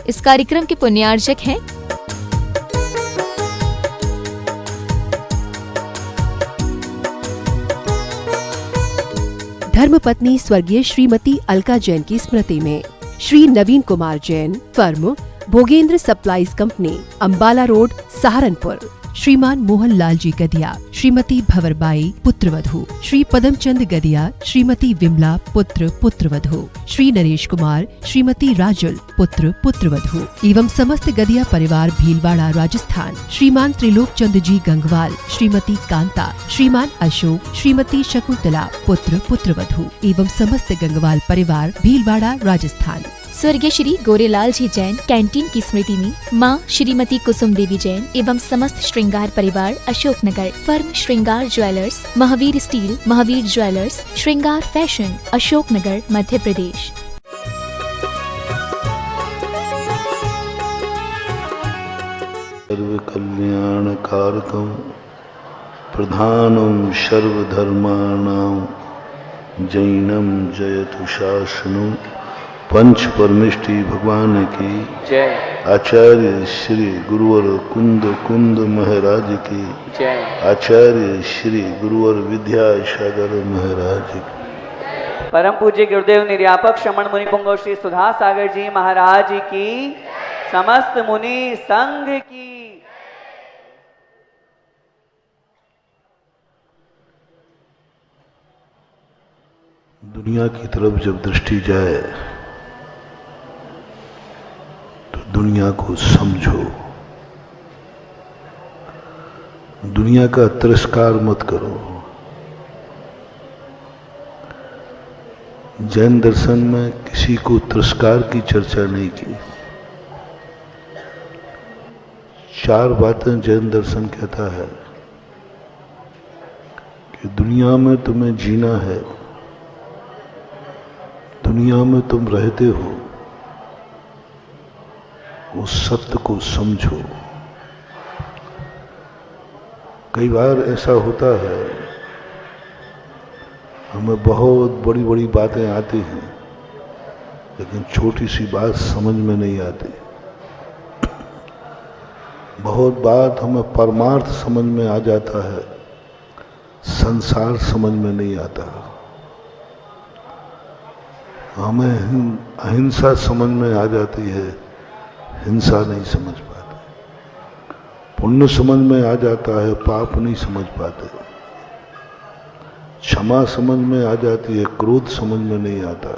इस कार्यक्रम के पुण्यार्चक हैं धर्मपत्नी स्वर्गीय श्रीमती अलका जैन की स्मृति में Shri Naveen Kumar Jain, firm Bhogendra supplies company, Ambala road, Saharanpur. श्रीमान मोहन लाल जी गदिया, श्रीमती भंवरबाई पुत्रवधू, श्री पदमचंद गदिया, श्रीमती विमला पुत्र पुत्रवधू, श्री नरेश कुमार, श्रीमती राजुल पुत्र पुत्रवधू एवं समस्त गदिया परिवार भीलवाड़ा राजस्थान। श्रीमान त्रिलोक चंद जी गंगवाल, श्रीमती कांता, श्रीमान अशोक, श्रीमती शकुंतला पुत्र पुत्रवधू एवं समस्त गंगवाल परिवार भीलवाड़ा राजस्थान। स्वर्गीय श्री गोरेलाल जी जैन कैंटीन की स्मृति में मां श्रीमती कुसुम देवी जैन एवं समस्त श्रृंगार परिवार अशोकनगर। फर्म श्रृंगार jewellers, Mahavir steel, Mahavir jewellers, श्रृंगार फैशन, अशोकनगर, मध्य प्रदेश। सर्व कल्याण कारकम प्रधानम सर्वधर्माणां जैनम जयतु शासनम। पंच परमेष्टि भगवान की जय। आचार्य श्री गुरुवर कुंद कुंद महाराज की जय। आचार्य श्री गुरुवर विद्यासागर महाराज की। परम पूज्य गुरुदेव निर्यापक श्रमण मुनि पुंगव श्री सुधा सागर जी महाराज की, समस्त मुनि संघ की। दुनिया की तरफ जब दृष्टि जाए दुनिया को समझो, दुनिया का तिरस्कार मत करो। जैन दर्शन में किसी को तिरस्कार की चर्चा नहीं की। चार बातें जैन दर्शन कहता है कि दुनिया में तुम्हें जीना है, दुनिया में तुम रहते हो, उस सत्य को समझो। कई बार ऐसा होता है हमें बहुत बड़ी बड़ी बातें आती हैं लेकिन छोटी सी बात समझ में नहीं आती। बहुत बात हमें परमार्थ समझ में आ जाता है, संसार समझ में नहीं आता। हमें अहिंसा समझ में आ जाती है, हिंसा नहीं समझ पाते। पुण्य समझ में आ जाता है, पाप नहीं समझ पाते। क्षमा समझ में आ जाती है, क्रोध समझ में नहीं आता।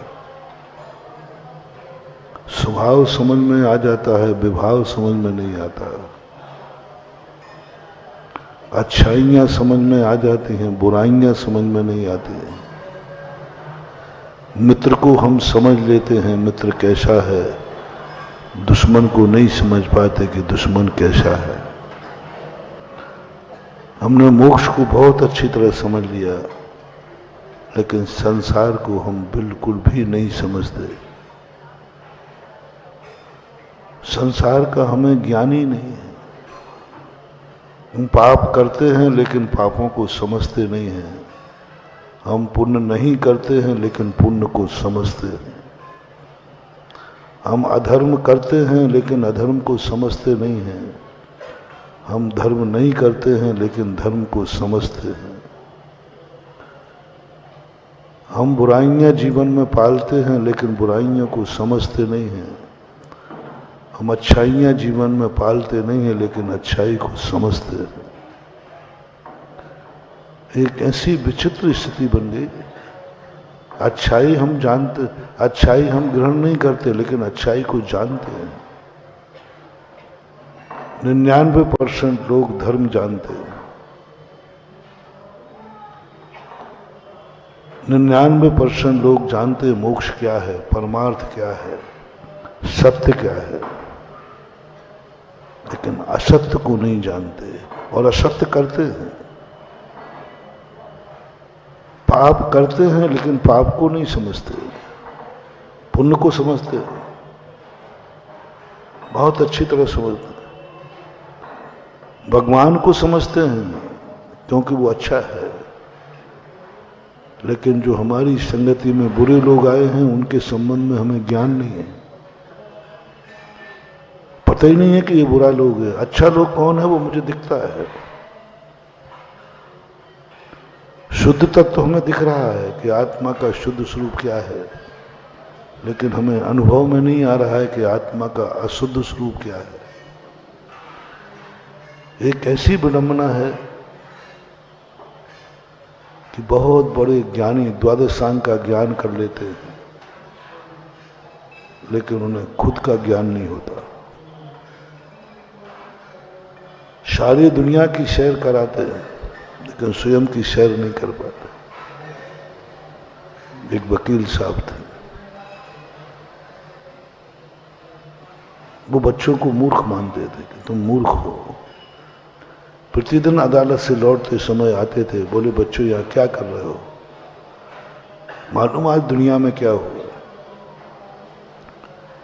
स्वभाव समझ में आ जाता है, विभाव समझ में नहीं आता। अच्छाइयां समझ में आ जाती हैं, बुराइयां समझ में नहीं आती हैं। मित्र को हम समझ लेते हैं मित्र कैसा है, दुश्मन को नहीं समझ पाते कि दुश्मन कैसा है। हमने मोक्ष को बहुत अच्छी तरह समझ लिया लेकिन संसार को हम बिल्कुल भी नहीं समझते। संसार का हमें ज्ञान ही नहीं है। हम पाप करते हैं लेकिन पापों को समझते नहीं हैं। हम पुण्य नहीं करते हैं लेकिन पुण्य को समझते हैं। हम अधर्म करते हैं लेकिन अधर्म को समझते नहीं हैं। हम धर्म नहीं करते हैं लेकिन धर्म को समझते हैं। हम बुराइयां जीवन में पालते हैं लेकिन बुराइयों को समझते नहीं हैं। हम अच्छाइयां जीवन में पालते नहीं हैं लेकिन अच्छाई को समझते हैं। एक ऐसी विचित्र स्थिति बन गई, अच्छाई हम जानते, अच्छाई हम ग्रहण नहीं करते लेकिन अच्छाई को जानते हैं। 99% लोग धर्म जानते हैं, 99% लोग जानते हैं मोक्ष क्या है, परमार्थ क्या है, सत्य क्या है, लेकिन असत्य को नहीं जानते और असत्य करते हैं। पाप करते हैं लेकिन पाप को नहीं समझते, पुण्य को समझते हैं, बहुत अच्छी तरह समझते हैं। भगवान को समझते हैं क्योंकि वो अच्छा है, लेकिन जो हमारी संगति में बुरे लोग आए हैं उनके संबंध में हमें ज्ञान नहीं है। पता ही नहीं है कि ये बुरा लोग है। अच्छा लोग कौन है वो मुझे दिखता है, शुद्ध तत्व हमें दिख रहा है कि आत्मा का शुद्ध स्वरूप क्या है, लेकिन हमें अनुभव में नहीं आ रहा है कि आत्मा का अशुद्ध स्वरूप क्या है। एक ऐसी विडंबना है कि बहुत बड़े ज्ञानी द्वादशांग का ज्ञान कर लेते हैं, लेकिन उन्हें खुद का ज्ञान नहीं होता। सारी दुनिया की सैर कराते हैं, लेकिन स्वयं की सैर नहीं कर पाते। एक वकील साहब थे, वो बच्चों को मूर्ख मानते थे कि तुम मूर्ख हो। प्रतिदिन अदालत से लौटते समय आते थे, बोले बच्चों यहाँ क्या कर रहे हो? मालूम आज दुनिया में क्या हुआ,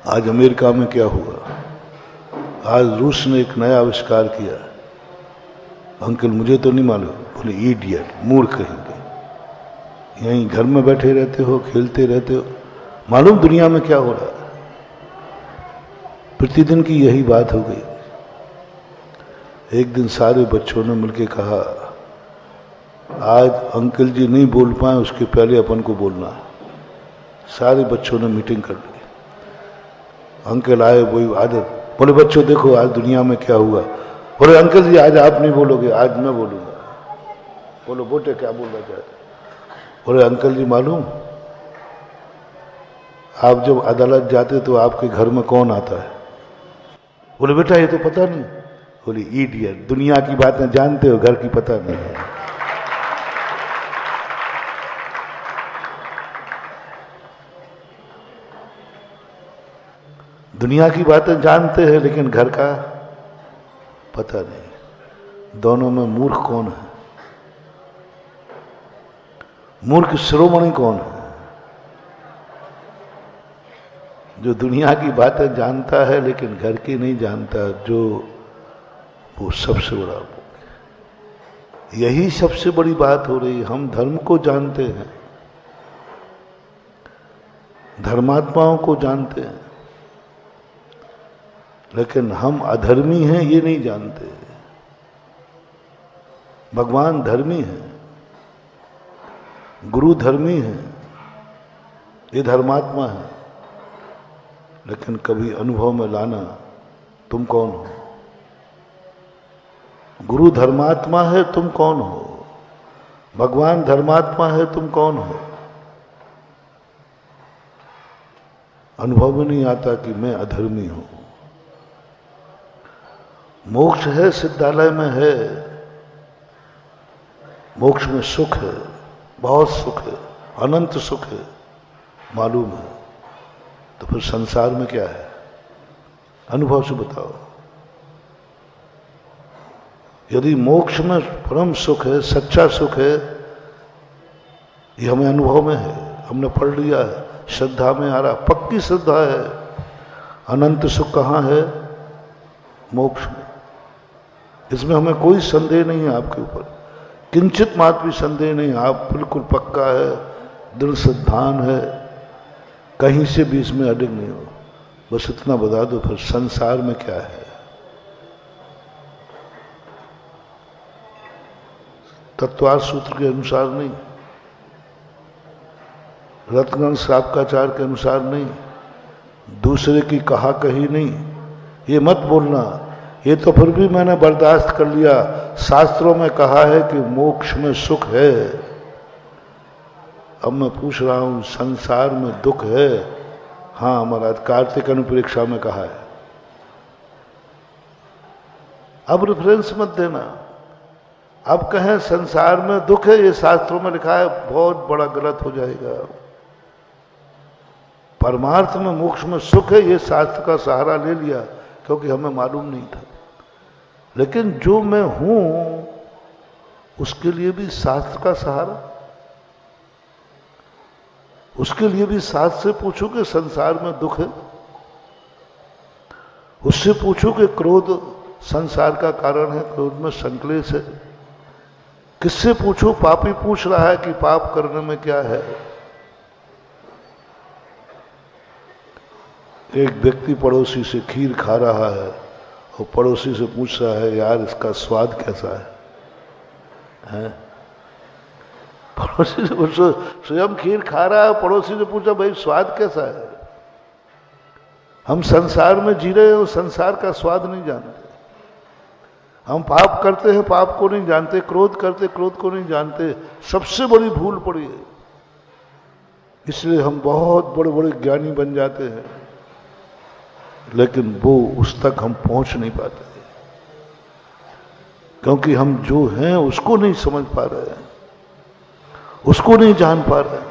आज अमेरिका में क्या हुआ, आज रूस ने एक नया आविष्कार किया। अंकल मुझे तो नहीं मालूम। बोले इडियट, मूर्ख कहेंगे, यहीं घर में बैठे रहते हो, खेलते रहते हो, मालूम दुनिया में क्या हो रहा है। प्रतिदिन की यही बात हो गई। एक दिन सारे बच्चों ने मिलकर कहा आज अंकल जी नहीं बोल पाए, उसके पहले अपन को बोलना है। सारे बच्चों ने मीटिंग कर ली। अंकल आए, वही आदत, बोले बच्चों देखो आज दुनिया में क्या हुआ। बोले अंकल जी आज आप नहीं बोलोगे, आज मैं बोलूंगा। बोलो बेटे क्या बोलना चाहते? बोले अंकल जी मालूम, आप जब अदालत जाते तो आपके घर में कौन आता है? बोले बेटा ये तो पता नहीं। बोले इडियट, दुनिया की बातें जानते हो, घर की पता नहीं है। दुनिया की बातें जानते हैं लेकिन घर का पता नहीं। दोनों में मूर्ख कौन है? मूर्ख शिरोमणि कौन है? जो दुनिया की बातें जानता है लेकिन घर की नहीं जानता, जो वो सबसे बड़ा मूर्ख है। यही सबसे बड़ी बात हो रही है। हम धर्म को जानते हैं, धर्मात्माओं को जानते हैं, लेकिन हम अधर्मी हैं ये नहीं जानते। भगवान धर्मी है, गुरु धर्मी है, ये धर्मात्मा है, लेकिन कभी अनुभव में लाना तुम कौन हो। गुरु धर्मात्मा है, तुम कौन हो। भगवान धर्मात्मा है, तुम कौन हो। अनुभव में नहीं आता कि मैं अधर्मी हूं। मोक्ष है, सिद्धालय में है, मोक्ष में सुख है, बहुत सुख है, अनंत सुख है, मालूम है। तो फिर संसार में क्या है? अनुभव से बताओ। यदि मोक्ष में परम सुख है, सच्चा सुख है, ये हमें अनुभव में है, हमने पढ़ लिया है, श्रद्धा में आ रहा, पक्की श्रद्धा है। अनंत सुख कहाँ है? मोक्ष में। इसमें हमें कोई संदेह नहीं है, आपके ऊपर किंचित मात्र भी संदेह नहीं। आप बिल्कुल पक्का है, दृढ़ सिद्धांत है, कहीं से भी इसमें अडिग नहीं हो। बस इतना बता दो फिर संसार में क्या है। तत्वार्थ सूत्र के अनुसार नहीं, रत्नगण श्रावकाचार्य के अनुसार नहीं, दूसरे की कहा कही नहीं। ये मत बोलना, ये तो फिर भी मैंने बर्दाश्त कर लिया। शास्त्रों में कहा है कि मोक्ष में सुख है। अब मैं पूछ रहा हूं संसार में दुख है? हाँ, हमारा कार्तिक अनुप्रेक्षा में कहा है। अब रेफरेंस मत देना। अब कहें संसार में दुख है, ये शास्त्रों में लिखा है, बहुत बड़ा गलत हो जाएगा। परमार्थ में मोक्ष में सुख है, ये शास्त्र का सहारा ले लिया क्योंकि हमें मालूम नहीं था। लेकिन जो मैं हूं उसके लिए भी शास्त्र का सहारा, उसके लिए भी शास्त्र से पूछो कि संसार में दुख है, उससे पूछो कि क्रोध संसार का कारण है, क्रोध में संक्लेश है। किससे पूछो? पापी पूछ रहा है कि पाप करने में क्या है। एक व्यक्ति पड़ोसी से खीर खा रहा है, वो पड़ोसी से पूछ रहा है, यार इसका स्वाद कैसा है? पड़ोसी से पूछो, स्वयं खीर खा रहा है, पड़ोसी से पूछा भाई स्वाद कैसा है? हम संसार में जी रहे हैं, उस संसार का स्वाद नहीं जानते। हम पाप करते हैं, पाप को नहीं जानते, क्रोध करते, क्रोध को नहीं जानते। सबसे बड़ी भूल पड़ी है, इसलिए हम बहुत बड़े बड़े ज्ञानी बन जाते हैं, लेकिन वो उस तक हम पहुंच नहीं पाते, क्योंकि हम जो हैं उसको नहीं समझ पा रहे हैं, उसको नहीं जान पा रहे हैं।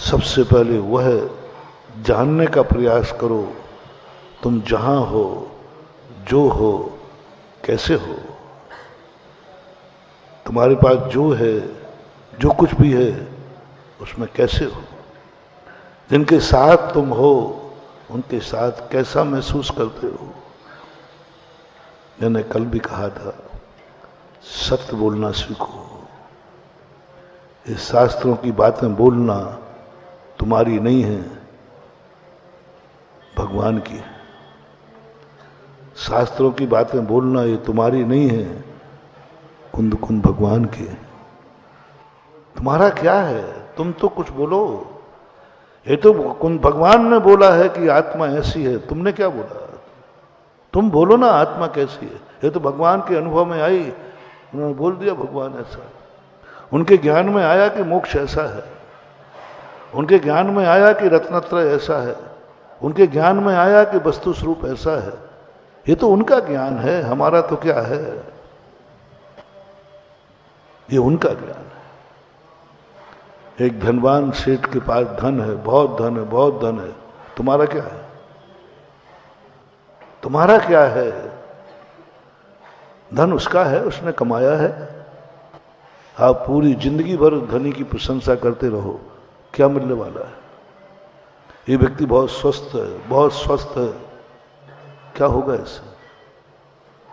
सबसे पहले वह जानने का प्रयास करो, तुम जहां हो, जो हो, कैसे हो, तुम्हारे पास जो है, जो कुछ भी है, उसमें कैसे हो, जिनके साथ तुम हो उनके साथ कैसा महसूस करते हो। मैंने कल भी कहा था, सत्य बोलना सीखो। इस शास्त्रों की बातें बोलना तुम्हारी नहीं है, भगवान की। शास्त्रों की बातें बोलना ये तुम्हारी नहीं है, कुंद कुंद भगवान की। तुम्हारा क्या है? तुम तो कुछ बोलो। ये तो कुंद भगवान ने बोला है कि आत्मा ऐसी है, तुमने क्या बोला? तुम बोलो ना आत्मा कैसी है। ये तो भगवान के अनुभव में आई, उन्होंने बोल दिया भगवान ऐसा है। उनके ज्ञान में आया कि मोक्ष ऐसा है, उनके ज्ञान में आया कि रत्नत्रय ऐसा है, उनके ज्ञान में आया कि वस्तु स्वरूप ऐसा है। ये तो उनका ज्ञान है, हमारा तो क्या है, ये उनका ज्ञान है। एक धनवान सेठ के पास धन है, बहुत धन है, बहुत धन है। तुम्हारा क्या है? तुम्हारा क्या है? धन उसका है, उसने कमाया है। आप पूरी जिंदगी भर धनी की प्रशंसा करते रहो, क्या मिलने वाला है? ये व्यक्ति बहुत स्वस्थ है, बहुत स्वस्थ है, क्या होगा इससे?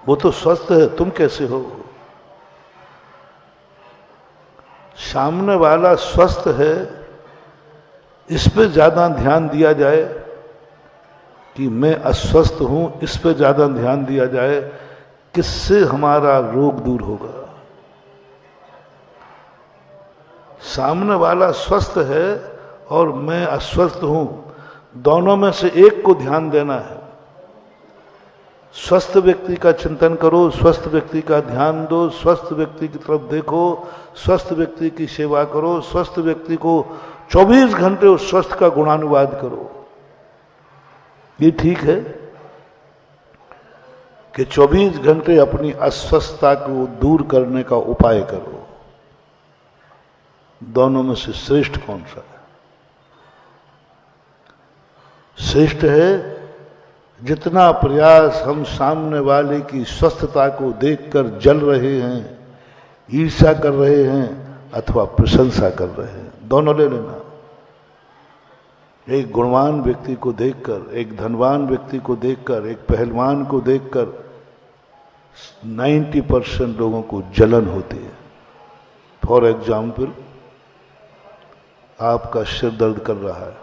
वो तो स्वस्थ है, तुम कैसे हो? सामने वाला स्वस्थ है, इस पे ज्यादा ध्यान दिया जाए कि मैं अस्वस्थ हूं, इस पे ज्यादा ध्यान दिया जाए, किससे हमारा रोग दूर होगा? सामने वाला स्वस्थ है और मैं अस्वस्थ हूं, दोनों में से एक को ध्यान देना है। स्वस्थ व्यक्ति का चिंतन करो, स्वस्थ व्यक्ति का ध्यान दो, स्वस्थ व्यक्ति की तरफ देखो, स्वस्थ व्यक्ति की सेवा करो, स्वस्थ व्यक्ति को 24 घंटे उस स्वस्थ का गुणानुवाद करो। ये ठीक है कि 24 घंटे अपनी अस्वस्थता को दूर करने का उपाय करो। दोनों में से श्रेष्ठ कौन सा है? श्रेष्ठ है जितना प्रयास हम सामने वाले की स्वस्थता को देखकर जल रहे हैं, ईर्ष्या कर रहे हैं अथवा प्रशंसा कर रहे हैं, दोनों ले लेना। एक गुणवान व्यक्ति को देखकर, एक धनवान व्यक्ति को देखकर, एक पहलवान को देखकर 90% लोगों को जलन होती है। फॉर एग्जाम्पल, आपका सिर दर्द कर रहा है,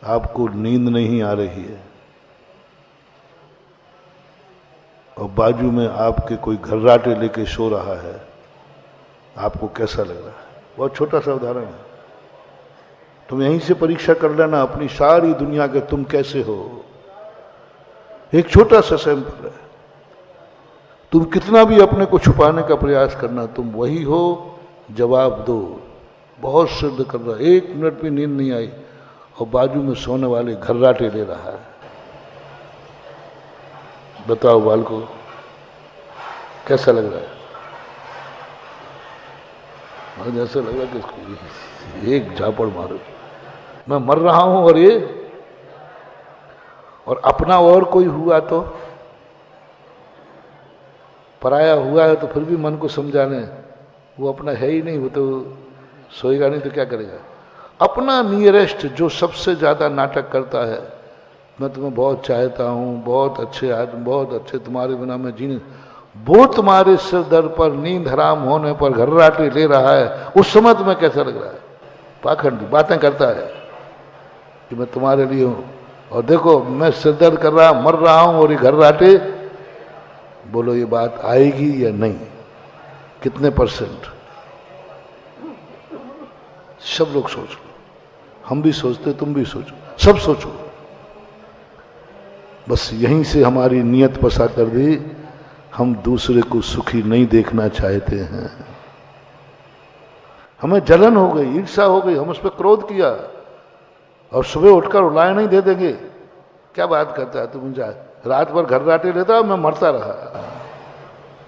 आपको नींद नहीं आ रही है और बाजू में आपके कोई घर्राटे लेके सो रहा है, आपको कैसा लग रहा है? बहुत छोटा सा उदाहरण है, तुम यहीं से परीक्षा कर लेना अपनी सारी दुनिया के तुम कैसे हो। एक छोटा सा सैंपल है। तुम कितना भी अपने को छुपाने का प्रयास करना, तुम वही हो, जवाब दो। बहुत सिद्ध कर रहा है, 1 मिनट भी नींद नहीं आई और बाजू में सोने वाले घर्राटे ले रहा है। बताओ बालको, कैसा लग रहा है? मुझे ऐसा लग रहा है कि इसको एक झापड़ मारो, मैं मर रहा हूं और ये, और अपना और कोई हुआ तो, पराया हुआ है तो फिर भी मन को समझाने, वो अपना है ही नहीं, वो तो सोएगा नहीं तो क्या करेगा? अपना नियरेस्ट जो सबसे ज्यादा नाटक करता है, मैं तुम्हें बहुत चाहता हूं, बहुत अच्छे आदमी, बहुत अच्छे, तुम्हारे बिना मैं जीने, वो तुम्हारे सिर दर्द पर, नींद हराम होने पर घर्राटे ले रहा है, उस समय तुम्हें कैसा लग रहा है? पाखंडी बातें करता है कि मैं तुम्हारे लिए हूं, और देखो मैं सिर दर्द कर रहा, मर रहा हूं और ये घर राटे, बोलो ये बात आएगी या नहीं? कितने %? सब लोग सोच लो, हम भी सोचते, तुम भी सोचो, सब सोचो। बस यहीं से हमारी नियत पसा कर दी, हम दूसरे को सुखी नहीं देखना चाहते हैं। हमें जलन हो गई, ईर्ष्या हो गई, हम उस पर क्रोध किया और सुबह उठकर उलाय नहीं दे देंगे। क्या बात करता है तुम, जा रात भर घर राटे लेता, मैं मरता रहा,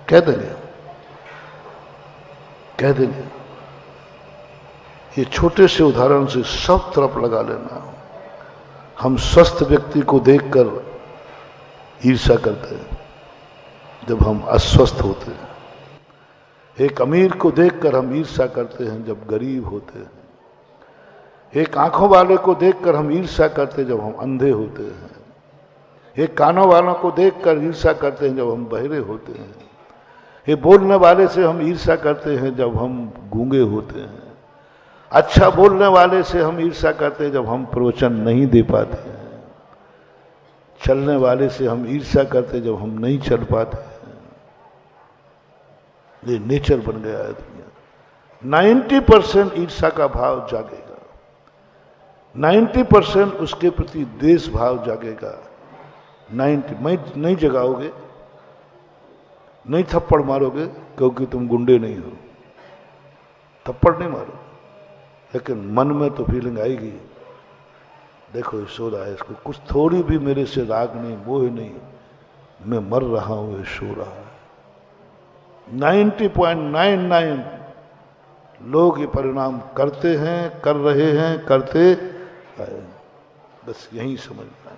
कह देंगे, कह देंगे। ये छोटे से उदाहरण से सब तरफ लगा लेना। हम स्वस्थ व्यक्ति को देखकर ईर्ष्या करते हैं जब हम अस्वस्थ होते हैं। एक अमीर को देखकर हम ईर्ष्या करते हैं जब गरीब होते हैं। एक आंखों वाले को देखकर हम ईर्ष्या करते हैं जब हम अंधे होते हैं। एक कानों वालों को देखकर ईर्ष्या करते हैं जब हम बहरे होते हैं। एक बोलने वाले से हम ईर्ष्या करते हैं जब हम गूंगे होते हैं। अच्छा बोलने वाले से हम ईर्ष्या करते हैं जब हम प्रवचन नहीं दे पाते हैं। चलने वाले से हम ईर्ष्या करते हैं जब हम नहीं चल पाते हैं। ये नेचर बन गया है दुनिया। 90% ईर्ष्या का भाव जागेगा, 90% उसके प्रति द्वेष भाव जागेगा। 90 नहीं जगाओगे, नहीं थप्पड़ मारोगे क्योंकि तुम गुंडे नहीं हो, थप्पड़ नहीं मारो, लेकिन मन में तो फीलिंग आएगी, देखो ये सो रहा है, इसको कुछ थोड़ी भी मेरे से राग नहीं, मोह नहीं, मैं मर रहा हूं, ये सो रहा है। 90.99 लोग ये परिणाम करते हैं, कर रहे हैं, करते हैं। बस यही समझना है।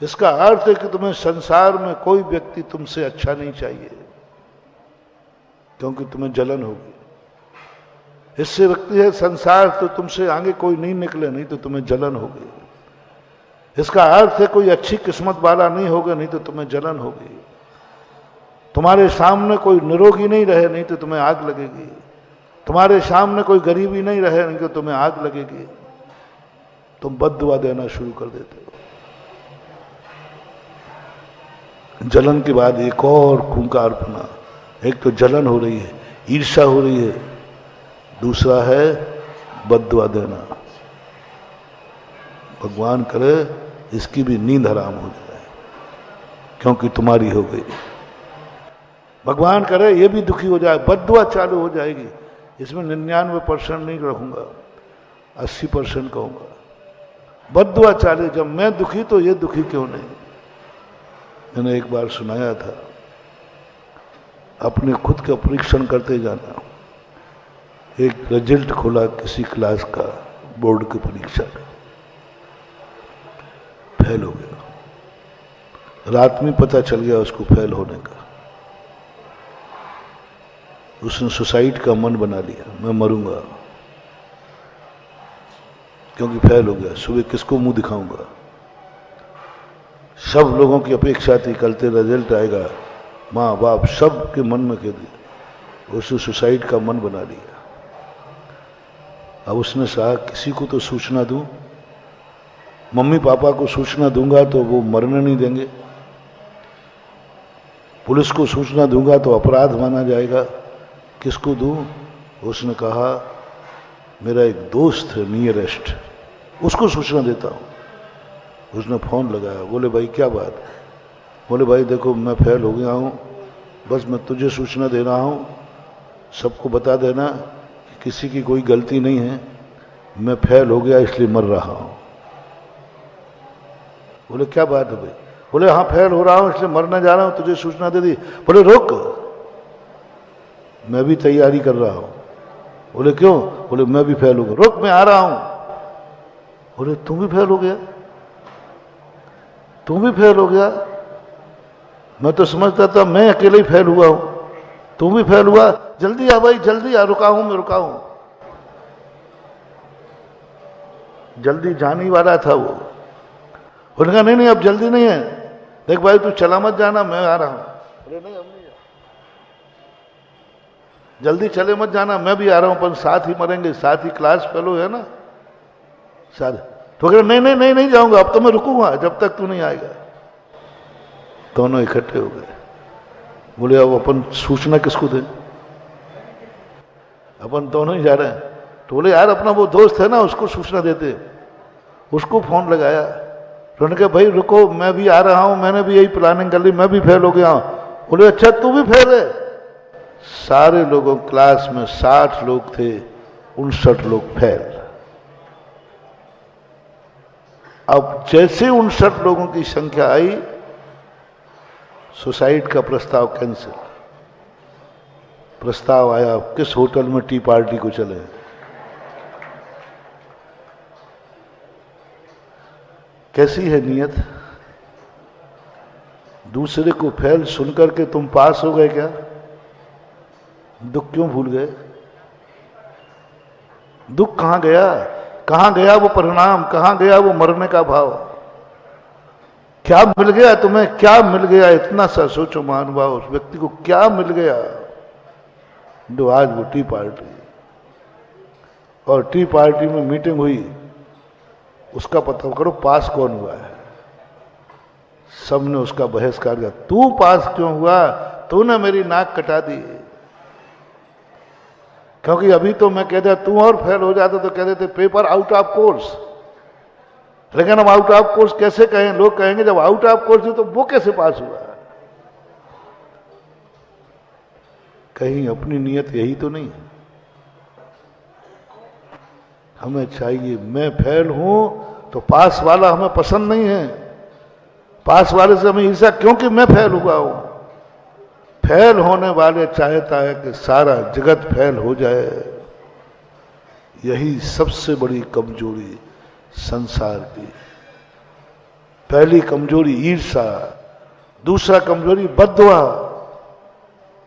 इसका अर्थ है कि तुम्हें संसार में कोई व्यक्ति तुमसे अच्छा नहीं चाहिए, क्योंकि तुम्हें जलन होगी। इससे व्यक्ति है संसार तो तुमसे आगे कोई नहीं निकले, नहीं तो तुम्हें जलन होगी। इसका अर्थ है कोई अच्छी किस्मत वाला नहीं होगा, नहीं तो तुम्हें जलन होगी। तुम्हारे सामने कोई निरोगी नहीं रहे, नहीं तो तुम्हें आग लगेगी। तुम्हारे सामने कोई गरीबी नहीं रहे, नहीं तो तुम्हें आग लगेगी। तुम बद्दुआ देना शुरू कर देते हो। जलन के बाद एक और खूंखारपना, एक तो जलन हो रही है, ईर्ष्या हो रही है, दूसरा है बद्दुआ देना। भगवान करे इसकी भी नींद हराम हो जाए क्योंकि तुम्हारी हो गई। भगवान करे ये भी दुखी हो जाए, बद्दुआ चालू हो जाएगी। इसमें 99% नहीं रखूंगा, 80% कहूंगा। बद्दुआ चाले, जब मैं दुखी तो ये दुखी क्यों नहीं। मैंने एक बार सुनाया था, अपने खुद का परीक्षण करते जाना। एक रिजल्ट खोला किसी क्लास का, बोर्ड की परीक्षा का, फेल हो गया। रात में पता चल गया उसको फेल होने का। उसने सुसाइड का मन बना लिया, मैं मरूंगा क्योंकि फेल हो गया। सुबह किसको मुंह दिखाऊंगा। सब लोगों की अपेक्षा थी कल तेरा रिजल्ट आएगा, माँ बाप सब के मन में कह दिया। उसने सुसाइड का मन बना लिया। अब उसने कहा किसी को तो सूचना दूं, मम्मी पापा को सूचना दूंगा तो वो मरने नहीं देंगे, पुलिस को सूचना दूंगा तो अपराध माना जाएगा, किसको दूं। उसने कहा मेरा एक दोस्त है नियरेस्ट, उसको सूचना देता हूं। उसने फोन लगाया, बोले भाई क्या बात। बोले भाई देखो मैं फेल हो गया हूं, बस मैं तुझे सूचना दे रहा हूं, सबको बता देना कि किसी की कोई गलती नहीं है, मैं फेल हो गया इसलिए मर रहा हूं। बोले क्या बात है भाई। बोले हाँ फेल हो रहा हूं इसलिए मरने जा रहा हूं, तुझे सूचना दे दी। बोले रुक, मैं भी तैयारी कर रहा हूं। बोले क्यों। बोले मैं भी फेल हो गया। रुक मैं आ रहा हूं। बोले तू भी फेल हो गया। तू भी फेल हो गया। मैं तो समझता था मैं अकेले ही फेल हुआ हूं, तू भी फेल हुआ। जल्दी आ भाई जल्दी आ, रुका हूं मैं, रुका हूं। जल्दी जाने वाला था वो। उन्होंने कहा नहीं नहीं अब जल्दी नहीं है, देख भाई तू चला मत जाना, मैं आ रहा हूं। बोले नहीं अब नहीं, जल्दी चले मत जाना, मैं भी आ रहा हूं, पर साथ ही मरेंगे, साथ ही क्लास फेलो है ना साथ। तो कह नहीं नहीं नहीं नहीं जाऊंगा, अब तो मैं रुकूंगा जब तक तू नहीं आएगा। दोनों इकट्ठे हो गए, बोले अब अपन सूचना किसको दें, अपन दोनों ही जा रहे हैं। तो बोले यार अपना वो दोस्त है ना, उसको सूचना देते। उसको फोन लगाया, तो उन्होंने कहा भाई रुको मैं भी आ रहा हूं, मैंने भी यही प्लानिंग कर ली, मैं भी फेल हो गया हूं। बोले अच्छा तू भी फेल है। सारे लोगों क्लास में 60 लोग थे, 59 लोग फेल। अब जैसे 59 लोगों की संख्या आई, सुसाइड का प्रस्ताव कैंसिल। प्रस्ताव आया किस होटल में टी पार्टी को चले। कैसी है नीयत? दूसरे को फेल सुनकर के तुम पास हो गए क्या? दुख क्यों भूल गए? दुख कहां गया? कहां गया वो परिणाम? कहां गया वो मरने का भाव? क्या मिल गया तुम्हें? क्या मिल गया? इतना सा सोचो महानुभाव, उस व्यक्ति को क्या मिल गया जो आज वो टी पार्टी, और टी पार्टी में मीटिंग हुई, उसका पता करो पास कौन हुआ है। सबने उसका बहिष्कार किया, तू पास क्यों हुआ? तूने मेरी नाक कटा दी। क्योंकि अभी तो मैं कहता तू और फेल हो जाता तो कह देते पेपर आउट ऑफ कोर्स, लेकिन हम आउट ऑफ कोर्स कैसे कहें? लोग कहेंगे जब आउट ऑफ कोर्स है तो वो कैसे पास हुआ? कहीं अपनी नियत यही तो नहीं है। हमें चाहिए मैं फेल हूं तो पास वाला हमें पसंद नहीं है, पास वाले से हमें ईर्ष्या क्योंकि मैं फेल हुआ हूं। फेल होने वाले चाहता है कि सारा जगत फेल हो जाए। यही सबसे बड़ी कमजोरी संसार की। पहली कमजोरी ईर्ष्या, दूसरा कमजोरी बद्दुआ।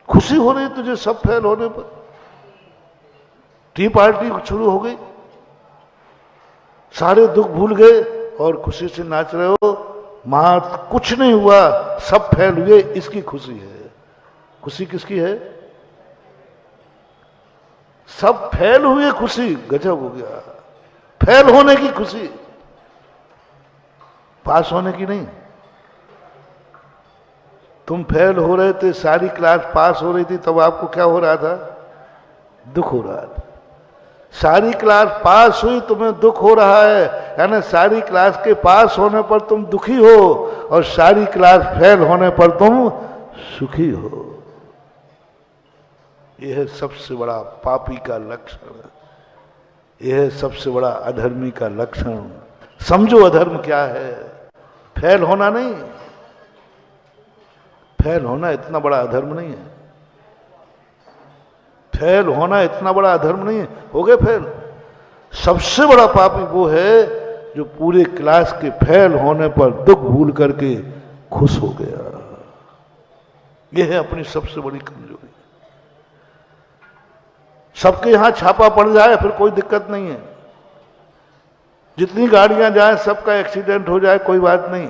खुशी हो रही तुझे सब फेल होने पर, टी पार्टी शुरू हो गई, सारे दुख भूल गए और खुशी से नाच रहे हो। मात कुछ नहीं हुआ, सब फेल हुए, इसकी खुशी है। खुशी किसकी है? सब फेल हुए खुशी, गजब हो गया। फेल होने की खुशी, पास होने की नहीं। तुम फेल हो रहे थे, सारी क्लास पास हो रही थी, तब आपको क्या हो रहा था? दुख हो रहा था। सारी क्लास पास हुई, तुम्हें दुख हो रहा है, यानी सारी क्लास के पास होने पर तुम दुखी हो और सारी क्लास फेल होने पर तुम सुखी हो। यह है सबसे बड़ा पापी का लक्षण, यह है सबसे बड़ा अधर्मी का लक्षण। समझो अधर्म क्या है, फेल होना नहीं। फेल होना इतना बड़ा अधर्म नहीं है। फेल होना इतना बड़ा अधर्म नहीं है। हो गए फेल, सबसे बड़ा पापी वो है जो पूरे क्लास के फेल होने पर दुख भूल करके खुश हो गया। यह है अपनी सबसे बड़ी कमजोरी। सबके यहां छापा पड़ जाए फिर कोई दिक्कत नहीं है, जितनी गाड़ियां जाए सबका एक्सीडेंट हो जाए कोई बात नहीं।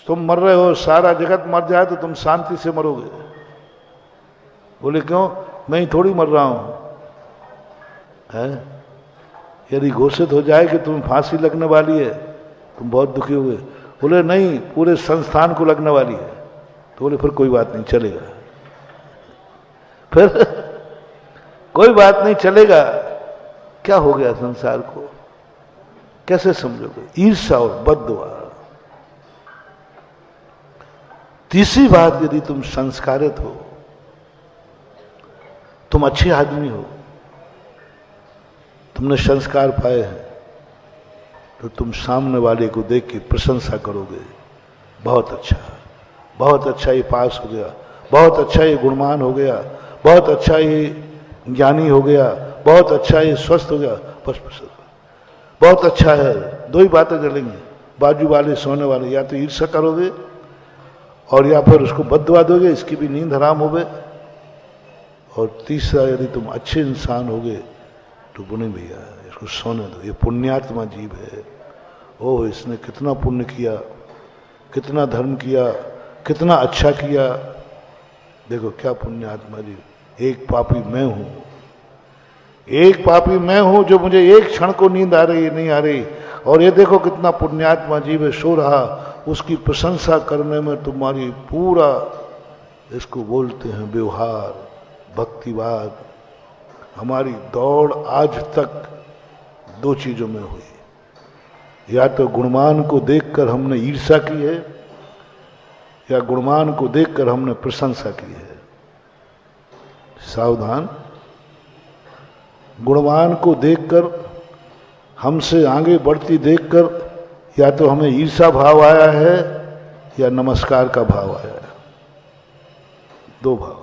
तुम मर रहे हो, सारा जगत मर जाए तो तुम शांति से मरोगे। बोले क्यों? मैं ही थोड़ी मर रहा हूं है? यदि घोषित हो जाए कि तुम्हें फांसी लगने वाली है, तुम बहुत दुखी हुए। बोले नहीं, पूरे संस्थान को लगने वाली है। तो बोले फिर कोई बात नहीं, चलेगा। फिर कोई बात नहीं, चलेगा। क्या हो गया संसार को? कैसे समझोगे? ईर्ष्या और बद्दुआ। तीसरी बात, यदि तुम संस्कारित हो, तुम अच्छे आदमी हो, तुमने संस्कार पाए हैं, तो तुम सामने वाले को देख के प्रशंसा करोगे। बहुत अच्छा, बहुत अच्छा ये पास हो गया, बहुत अच्छा ये गुणवान हो गया, बहुत अच्छा ये ज्ञानी हो गया, बहुत अच्छा ये स्वस्थ हो गया। बस बहुत अच्छा है। दो ही बातें चलेंगी, बाजू वाले सोने वाले, या तो ईर्ष्या करोगे और या फिर उसको बद्दुआ दोगे, इसकी भी नींद हराम हो गए। और तीसरा, यदि तुम अच्छे इंसान होगे तो बोले भैया इसको सोने दो, ये पुण्यात्मा जीव है। ओह इसने कितना पुण्य किया, कितना धर्म किया, कितना अच्छा किया। देखो क्या पुण्यात्मा जीव। एक पापी मैं हूं, एक पापी मैं हूं जो मुझे एक क्षण को नींद आ रही नहीं आ रही, और ये देखो कितना पुण्यात्मा जीव है, सो रहा, उसकी प्रशंसा करने में तुम्हारी पूरा, इसको बोलते हैं व्यवहार, भक्तिवाद। हमारी दौड़ आज तक दो चीजों में हुई, या तो गुणमान को देखकर हमने ईर्ष्या की है, या गुणमान को देखकर हमने प्रशंसा की है। सावधान, गुणवान को देखकर, हमसे आगे बढ़ती देखकर, या तो हमें ईर्ष्या भाव आया है या नमस्कार का भाव आया है, दो भाव।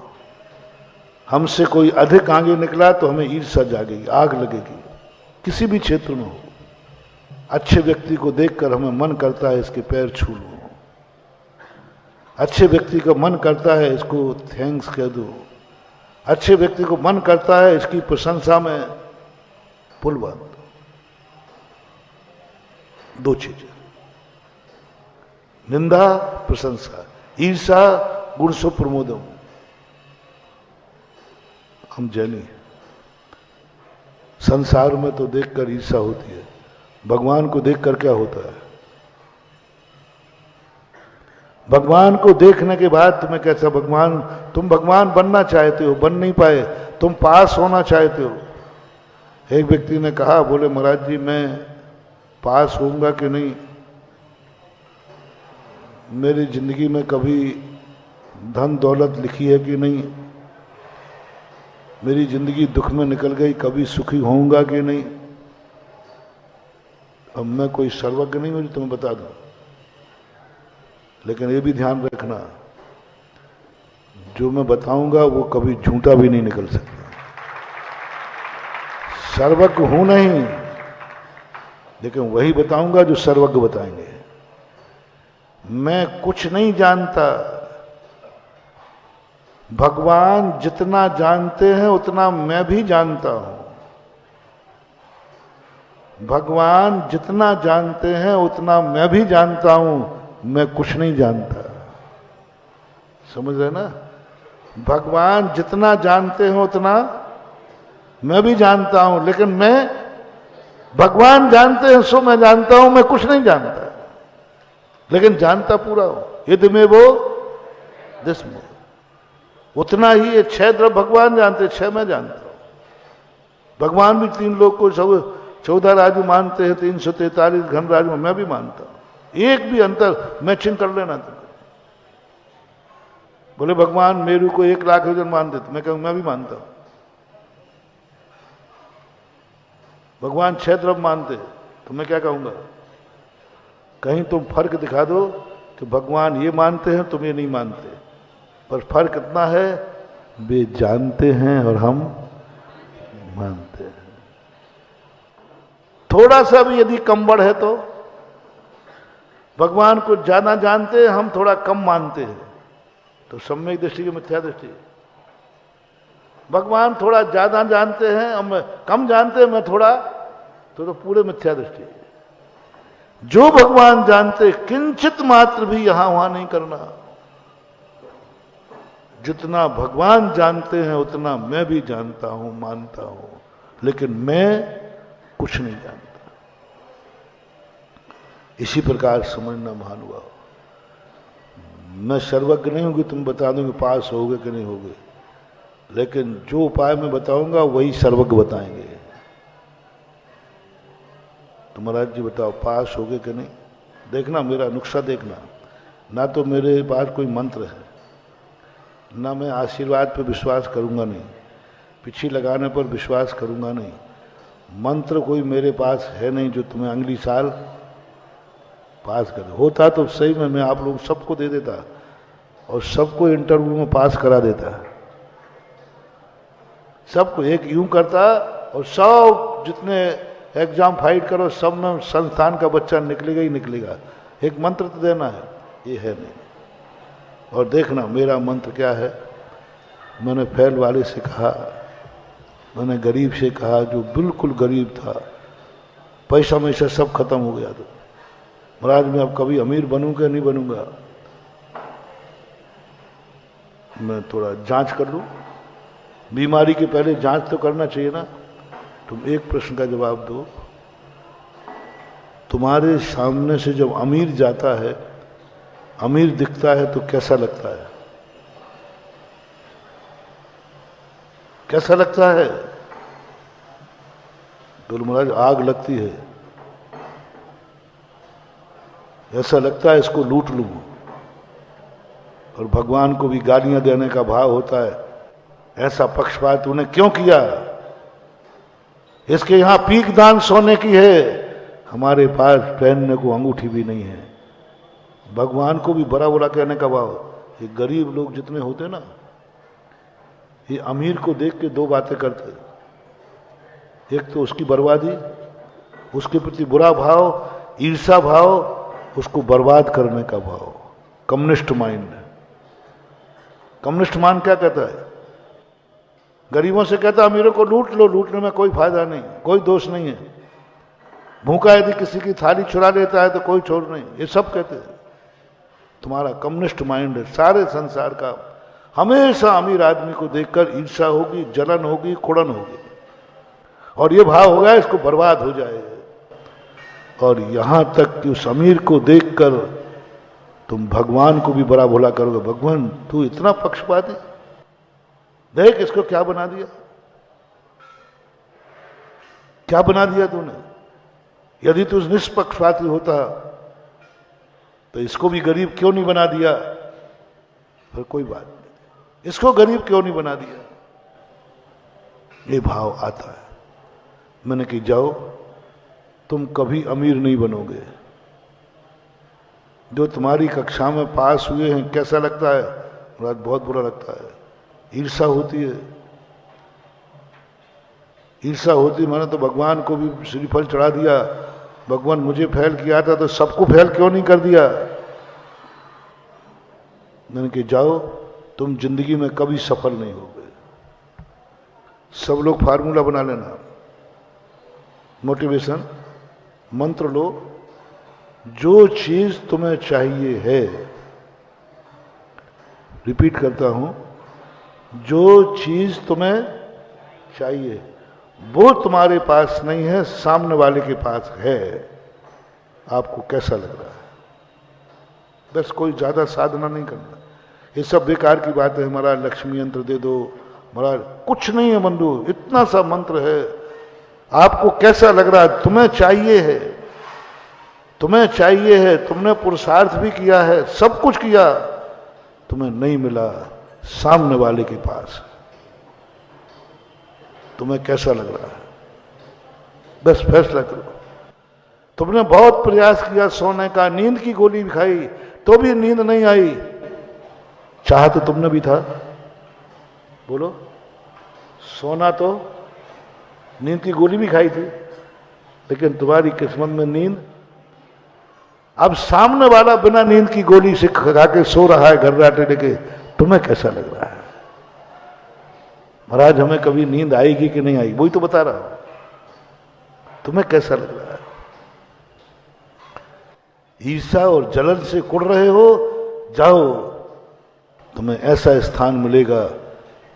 हमसे कोई अधिक आगे निकला तो हमें ईर्ष्या जागेगी, आग लगेगी, किसी भी क्षेत्र में हो। अच्छे व्यक्ति को देखकर हमें मन करता है इसके पैर छू लूं, अच्छे व्यक्ति का मन करता है इसको थैंक्स कह दो, अच्छे व्यक्ति को मन करता है इसकी प्रशंसा में पुल बांध दो। दो चीजें, निंदा प्रशंसा, ईर्षा गुण सो प्रमोदम। हम जैनी हैं, संसार में तो देखकर ईर्षा होती है, भगवान को देखकर क्या होता है? भगवान को देखने के बाद तुम्हें कैसा, भगवान, तुम भगवान बनना चाहते हो, बन नहीं पाए, तुम पास होना चाहते हो। एक व्यक्ति ने कहा, बोले महाराज जी मैं पास होऊंगा कि नहीं, मेरी जिंदगी में कभी धन दौलत लिखी है कि नहीं, मेरी जिंदगी दुख में निकल गई, कभी सुखी होऊंगा कि नहीं। अब मैं कोई सर्वज्ञ नहीं हूं जो तुम्हें बता दूं, लेकिन ये भी ध्यान रखना, जो मैं बताऊंगा वो कभी झूठा भी नहीं निकल सकता। सर्वज्ञ हूं नहीं, लेकिन वही बताऊंगा जो सर्वज्ञ बताएंगे। मैं कुछ नहीं जानता, भगवान जितना जानते हैं उतना मैं भी जानता हूं। भगवान जितना जानते हैं उतना मैं भी जानता हूं, मैं कुछ नहीं जानता। समझ रहे ना? भगवान जितना जानते हैं उतना मैं भी जानता हूं, लेकिन मैं, भगवान जानते हैं सो मैं जानता हूं, मैं कुछ नहीं जानता, लेकिन जानता पूरा हूं। यदि में वो दिस में उतना ही है, 6 द्रव्य भगवान जानते, 6 मैं जानता हूं। भगवान भी 3 लोग को 14 राज्य मानते हैं, 343 घन राज्य में मैं भी मानता हूं। एक भी अंतर मैचिंग कर लेना तुम। बोले भगवान मेरू को 1 लाख योजन मान देते, मैं कहूं मैं भी मानता हूं। भगवान 6 द्रव्य मानते, तो मैं क्या कहूंगा? कहीं तुम फर्क दिखा दो कि भगवान ये मानते हैं तुम ये नहीं मानते, पर फर्क इतना है, वे जानते हैं और हम मानते हैं। थोड़ा सा भी यदि कम बढ़ है तो, भगवान को ज्यादा जानते हैं, हम थोड़ा कम मानते हैं, तो सम्यक दृष्टि की मिथ्या दृष्टि। भगवान थोड़ा ज्यादा जानते हैं, हम कम जानते हैं, मैं थोड़ा, तो पूरे मिथ्या दृष्टि। जो भगवान जानते, किंचित मात्र भी यहां वहां नहीं करना। जितना भगवान जानते हैं उतना मैं भी जानता हूं, मानता हूं, लेकिन मैं कुछ नहीं जानता। इसी प्रकार समझना महानुभाव, मैं सर्वज्ञ नहीं हूं कि तुम बता दोगे पास होगे कि नहीं होगे, लेकिन जो उपाय मैं बताऊंगा वही सर्वज्ञ बताएंगे। तो महाराज जी बताओ पास होगे कि नहीं? देखना मेरा नुस्खा देखना, ना तो मेरे पास कोई मंत्र है, ना मैं आशीर्वाद पर विश्वास करूंगा नहीं, पिछी लगाने पर विश्वास करूंगा नहीं। मंत्र कोई मेरे पास है नहीं जो तुम्हें अगली साल पास करे। होता तो सही में मैं आप लोग सबको दे देता और सबको इंटरव्यू में पास करा देता, सबको एक यूं करता, और सब जितने एग्जाम फाइट करो सब में संस्थान का बच्चा निकलेगा ही निकलेगा। एक मंत्र तो देना है, ये है नहीं। और देखना मेरा मंत्र क्या है। मैंने फैल वाले से कहा, मैंने गरीब से कहा जो बिल्कुल गरीब था, पैसा वैसा सब खत्म हो गया, तो महाराज मैं अब कभी अमीर बनूंगा नहीं बनूंगा, मैं थोड़ा जांच कर लूं। बीमारी के पहले जांच तो करना चाहिए ना। तुम एक प्रश्न का जवाब दो, तुम्हारे सामने से जब अमीर जाता है, अमीर दिखता है तो कैसा लगता है? कैसा लगता है? बोलो महाराज आग लगती है, ऐसा लगता है इसको लूट लूं। और भगवान को भी गालियां देने का भाव होता है, ऐसा पक्षपात तूने क्यों किया? इसके यहां पीक दान सोने की है, हमारे पास पहनने को अंगूठी भी नहीं है। भगवान को भी बड़ा बुरा कहने का भाव। ये गरीब लोग जितने होते ना, ये अमीर को देख के दो बातें करते, एक तो उसकी बर्बादी, उसके प्रति बुरा भाव, ईर्षा भाव, उसको बर्बाद करने का भाव। Communist mind. कम्युनिस्ट माइंड क्या कहता है? गरीबों से कहता है अमीरों को लूट लो, लूटने में कोई फायदा नहीं, कोई दोष नहीं है। भूखा यदि किसी की थाली चुरा लेता है तो कोई छोड़ नहीं, ये सब कहते हैं। तुम्हारा कम्युनिस्ट माइंड है। सारे संसार का हमेशा अमीर आदमी को देखकर ईर्ष्या होगी, जलन होगी, कुड़न होगी, और ये भाव होगा इसको बर्बाद हो जाए। और यहां तक कि उस अमीर को देखकर तुम भगवान को भी बड़ा भोला करोगे। भगवान तू इतना पक्षपाती, देख इसको क्या बना दिया, क्या बना दिया तूने। यदि तू निष्पक्षपाती होता तो इसको भी गरीब क्यों नहीं बना दिया? फिर कोई बात नहीं, इसको गरीब क्यों नहीं बना दिया? ये भाव आता है। मैंने कि जाओ, तुम कभी अमीर नहीं बनोगे। जो तुम्हारी कक्षा में पास हुए हैं, कैसा लगता है? बहुत बुरा लगता है। ईर्षा होती है, ईर्षा होती। मैंने तो भगवान को भी श्रीफल चढ़ा दिया, भगवान मुझे फेल किया था तो सबको फेल क्यों नहीं कर दिया? मैंने कि जाओ, तुम जिंदगी में कभी सफल नहीं होगे। सब लोग फार्मूला बना लेना, मोटिवेशन मंत्र लो। जो चीज तुम्हें चाहिए है, रिपीट करता हूं, जो चीज तुम्हें चाहिए वो तुम्हारे पास नहीं है, सामने वाले के पास है। आपको कैसा लग रहा है? बस कोई ज्यादा साधना नहीं करना। ये सब बेकार की बात है। महाराज लक्ष्मी यंत्र दे दो, महाराज कुछ नहीं है बंधु, इतना सा मंत्र है। आपको कैसा लग रहा है? तुम्हें चाहिए है, तुम्हें चाहिए है, तुमने पुरुषार्थ भी किया है, सब कुछ किया, तुम्हें नहीं मिला, सामने वाले के पास। तुम्हें कैसा लग रहा है? बस फैसला करो। तुमने बहुत प्रयास किया सोने का, नींद की गोली भी खाई तो भी नींद नहीं आई। चाहा तो तुमने भी था, बोलो। सोना तो नींद की गोली भी खाई थी, लेकिन तुम्हारी किस्मत में नींद। अब सामने वाला बिना नींद की गोली से खा के सो रहा है घर्राटे लेके, तुम्हें कैसा लग रहा है? महाराज हमें कभी नींद आएगी कि नहीं आएगी, वही तो बता रहा हूं। तुम्हें कैसा लग रहा है? ईर्ष्या और जलन से कुड़ रहे हो? जाओ, तुम्हें ऐसा स्थान मिलेगा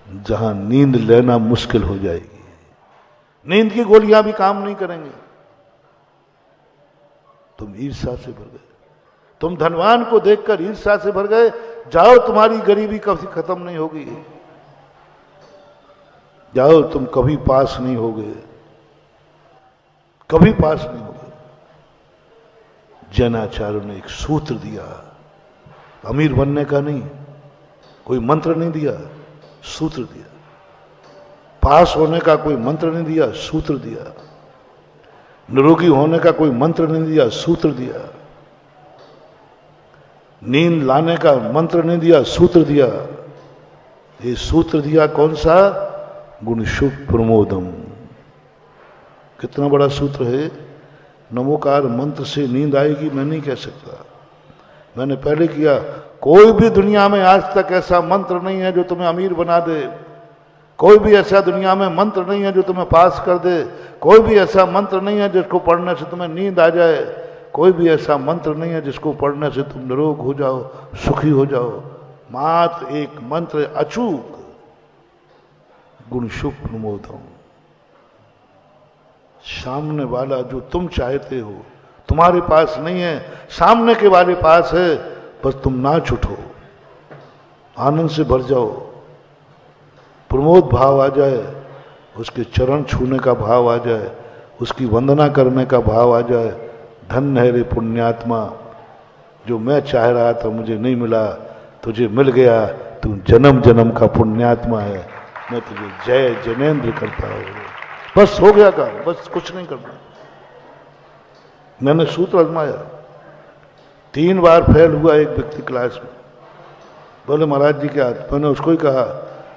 जहां नींद लेना मुश्किल हो जाएगी। नींद की गोलियां भी काम नहीं करेंगे। तुम ईर्ष्या से भर गए, तुम धनवान को देखकर ईर्ष्या से भर गए। जाओ, तुम्हारी गरीबी कभी खत्म नहीं होगी। जाओ, तुम कभी पास नहीं होगे, कभी पास नहीं होगे। जैनाचार्य ने एक सूत्र दिया, अमीर बनने का नहीं, कोई मंत्र नहीं दिया, सूत्र दिया। पास होने का कोई मंत्र नहीं दिया, सूत्र दिया। निरोगी होने का कोई मंत्र नहीं दिया, सूत्र दिया। नींद लाने का मंत्र नहीं दिया, सूत्र दिया। ये सूत्र दिया कौन सा? गुण शुभ प्रमोदम। कितना बड़ा सूत्र है। नमोकार मंत्र से नींद आएगी मैं नहीं कह सकता, मैंने पहले किया। कोई भी दुनिया में आज तक ऐसा मंत्र नहीं है जो तुम्हें अमीर बना दे। कोई भी ऐसा दुनिया में मंत्र नहीं है जो तुम्हें पास कर दे। कोई भी ऐसा मंत्र नहीं है जिसको पढ़ने से तुम्हें नींद आ जाए। कोई भी ऐसा मंत्र नहीं है जिसको पढ़ने से तुम निरोग हो जाओ, सुखी हो जाओ। मात्र एक मंत्र अचूक, गुण शुभ प्रमोदम। सामने वाला जो तुम चाहते हो तुम्हारे पास नहीं है, सामने के वाले पास है, बस तुम नाच उठो, आनंद से भर जाओ, प्रमोद भाव आ जाए, उसके चरण छूने का भाव आ जाए, उसकी वंदना करने का भाव आ जाए। धन्य है रे पुण्यात्मा, जो मैं चाह रहा था मुझे नहीं मिला, तुझे मिल गया, तू जन्म जन्म का पुण्यात्मा है, मैं तुझे जय जनेन्द्र करता हूँ। बस हो गया काम, बस कुछ नहीं करना। मैंने सूत्र आजमाया, 3 बार फेल हुआ एक व्यक्ति क्लास में। बोले महाराज जी क्या? मैंने उसको ही कहा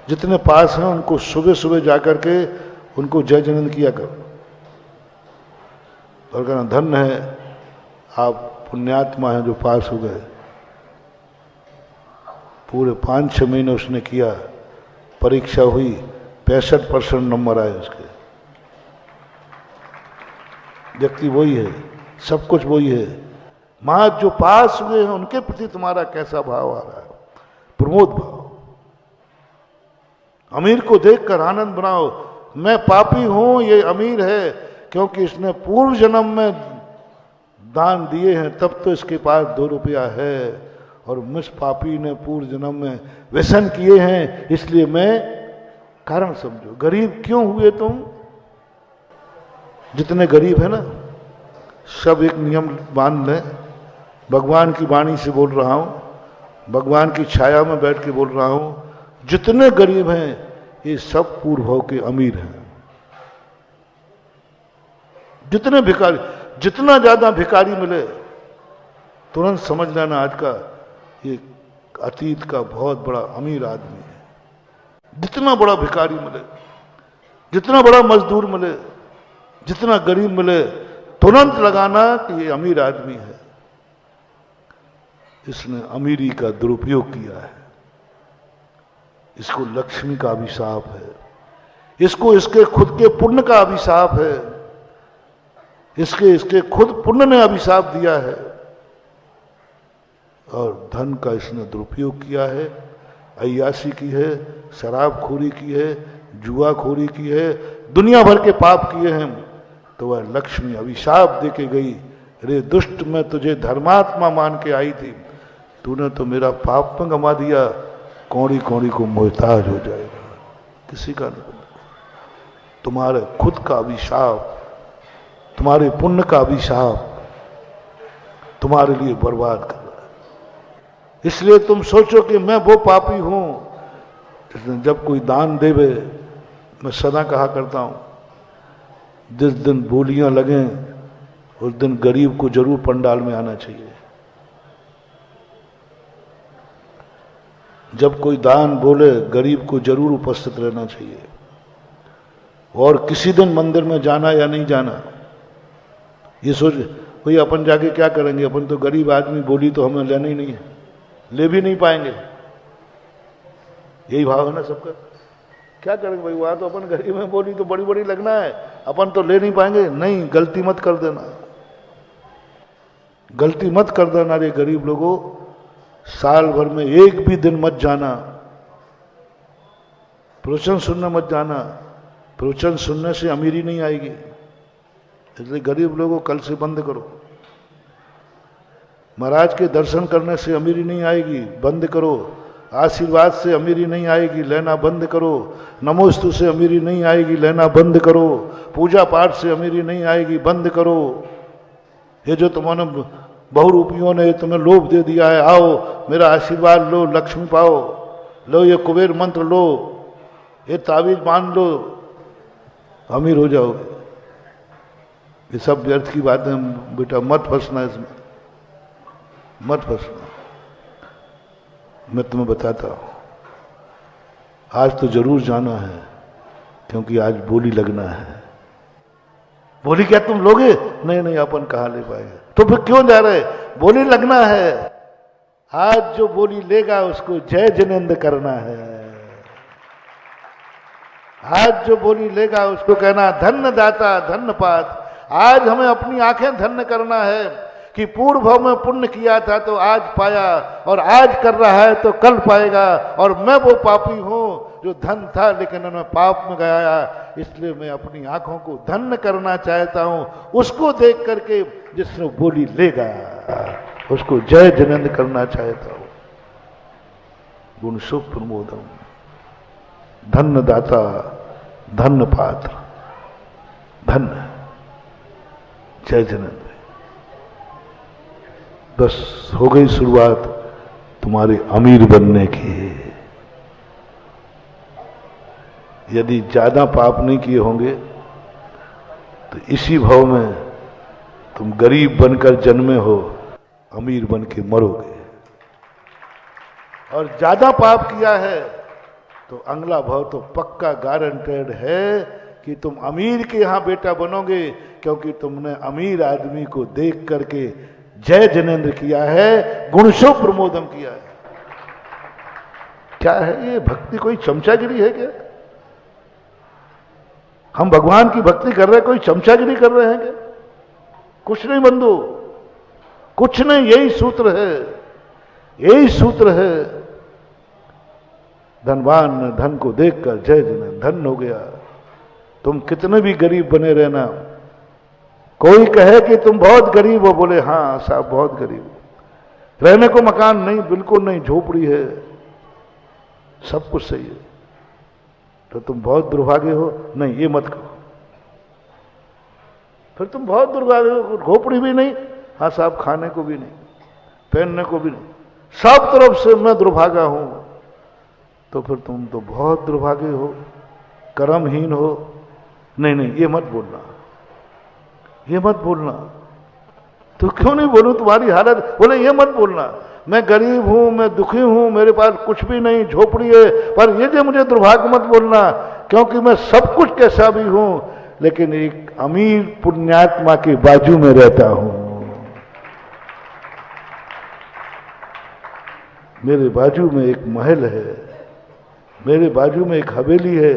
जितने पास हैं उनको सुबह सुबह जाकर के उनको जय जनेन्द्र किया करो। और कहना धन्य है आप पुण्यात्मा हैं जो पास हो गए। पूरे 5-6 महीने उसने किया, परीक्षा हुई, 65% नंबर आए उसके। व्यक्ति वही है, सब कुछ वही है। मां जो पास हुए हैं उनके प्रति तुम्हारा कैसा भाव आ रहा है? प्रमोद भाव। अमीर को देखकर आनंद बनाओ, मैं पापी हूं, ये अमीर है क्योंकि इसने पूर्व जन्म में दान दिए हैं, तब तो इसके पास 2 रुपया है, और मुझ पापी ने पूर्व जन्म में व्यसन किए हैं, इसलिए मैं कारण समझो। गरीब क्यों हुए तुम? जितने गरीब है ना, सब एक नियम मान लें, भगवान की वाणी से बोल रहा हूं, भगवान की छाया में बैठ के बोल रहा हूं, जितने गरीब हैं ये सब पूर्व भाव के अमीर हैं। जितने भिखारी, जितना ज्यादा भिखारी मिले तुरंत समझ लेना आज का ये अतीत का बहुत बड़ा अमीर आदमी है। जितना बड़ा भिखारी मिले, जितना बड़ा मजदूर मिले, जितना गरीब मिले, तुरंत लगाना कि ये अमीर आदमी है, इसने अमीरी का दुरुपयोग किया है, इसको लक्ष्मी का अभिशाप है, इसको इसके खुद के पुण्य का अभिशाप है, इसके खुद पुण्य ने अभिशाप दिया है, और धन का इसने दुरुपयोग किया है, अय्यासी की है, शराबखोरी की है, जुआखोरी की है, दुनिया भर के पाप किए हैं, तो वह लक्ष्मी अभिशाप दे के गई, रे दुष्ट मैं तुझे धर्मात्मा मान के आई थी, तूने तो मेरा पाप में गमा दिया, कौड़ी कौड़ी को मोहताज हो जाएगा, किसी का नहीं बनेगा। तुम्हारे खुद का अभिशाप, तुम्हारे पुण्य का अभिशाप तुम्हारे लिए बर्बाद कर रहा है। इसलिए तुम सोचो कि मैं वो पापी हूं। जब कोई दान देवे, मैं सदा कहा करता हूं, जिस दिन बोलियां लगें उस दिन गरीब को जरूर पंडाल में आना चाहिए। जब कोई दान बोले गरीब को जरूर उपस्थित रहना चाहिए, और किसी दिन मंदिर में जाना या नहीं जाना ये सोच, भाई अपन जाके क्या करेंगे, अपन तो गरीब आदमी, बोली तो हमें लेना ही नहीं है, ले भी नहीं पाएंगे, यही भाव है ना सबका। क्या करेंगे भाई, वहां तो अपन गरीब में बोली तो बड़ी बड़ी लगना है, अपन तो ले नहीं पाएंगे। नहीं, गलती मत कर देना, गलती मत कर देना रे गरीब लोगों। साल भर में एक भी दिन मत जाना, प्रवचन सुनने मत जाना, प्रवचन सुनने से अमीरी नहीं आएगी, इसलिए गरीब लोगों कल से बंद करो। महाराज के दर्शन करने से अमीरी नहीं आएगी, बंद करो। आशीर्वाद से अमीरी नहीं आएगी, लेना बंद करो। नमोस्तु से अमीरी नहीं आएगी, लेना बंद करो। पूजा पाठ से अमीरी नहीं आएगी, बंद करो। ये जो तुम्हारे बहुरूपियों ने तुम्हें लोभ दे दिया है, आओ मेरा आशीर्वाद लो, लक्ष्मी पाओ, लो ये कुबेर मंत्र लो, ये ताबीज मान लो, अमीर हो जाओगे। ये सब व्यर्थ की बातें, बेटा मत फंसना इसमें, मत फंसना। मैं तुम्हें बताता हूं, आज तो जरूर जाना है, क्योंकि आज बोली लगना है। बोली क्या तुम लोगे? नहीं नहीं, अपन कहाँ ले पाएंगे, तो फिर क्यों जा रहे? बोली लगना है। आज जो बोली लेगा उसको जय जनेन्द्र करना है। आज जो बोली लेगा उसको कहना धन्य दाता धन्य पात। आज हमें अपनी आंखें धन्य करना है कि पूर्व भाव में पुण्य किया था तो आज पाया, और आज कर रहा है तो कल पाएगा। और मैं वो पापी हूं जो धन था लेकिन उन्हें पाप में गया, इसलिए मैं अपनी आंखों को धन्य करना चाहता हूं उसको देख करके जिसने बोली लेगा, उसको जय जिनेंद्र करना चाहता हूं। गुण शुभ प्रमोदम, धन्य दाता, धन्य पात्र, धन्य जय जिनेंद्र। बस हो गई शुरुआत तुम्हारे अमीर बनने की। यदि ज्यादा पाप नहीं किए होंगे तो इसी भाव में तुम गरीब बनकर जन्मे हो, अमीर बन के मरोगे। और ज्यादा पाप किया है तो अगला भाव तो पक्का गारंटेड है कि तुम अमीर के यहां बेटा बनोगे, क्योंकि तुमने अमीर आदमी को देख करके जय जिनेंद्र किया है, गुणशो प्रमोदम किया है। क्या है ये भक्ति? कोई चमचागिरी है क्या? हम भगवान की भक्ति कर रहे हैं, कोई चमचागिरी कर रहे हैं क्या? कुछ नहीं बंधु, कुछ नहीं। यही सूत्र है, यही सूत्र है। धनवान ने धन को देखकर जय जिनेंद्र धन हो गया। तुम कितने भी गरीब बने रहना, कोई कहे कि तुम बहुत गरीब हो, बोले हाँ साहब बहुत गरीब हो, रहने को मकान नहीं, बिल्कुल नहीं, झोपड़ी है, सब कुछ सही है, तो तुम बहुत दुर्भाग्य हो। नहीं, ये मत कहो, फिर तुम बहुत दुर्भाग्य हो। झोपड़ी भी नहीं, हाँ साहब खाने को भी नहीं, पहनने को भी नहीं, सब तरफ से मैं दुर्भागा हूं, तो फिर तुम तो बहुत दुर्भाग्य हो, कर्महीन हो। नहीं नहीं, ये मत बोलना, ये मत बोलना। तो क्यों नहीं बोलूं? तुम्हारी हालत, बोले ये मत बोलना, मैं गरीब हूं, मैं दुखी हूं, मेरे पास कुछ भी नहीं, झोपड़ी है, पर ये जो मुझे दुर्भाग्य मत बोलना, क्योंकि मैं सब कुछ कैसा भी हूं, लेकिन एक अमीर पुण्यात्मा के बाजू में रहता हूं। मेरे बाजू में एक महल है, मेरे बाजू में एक हवेली है,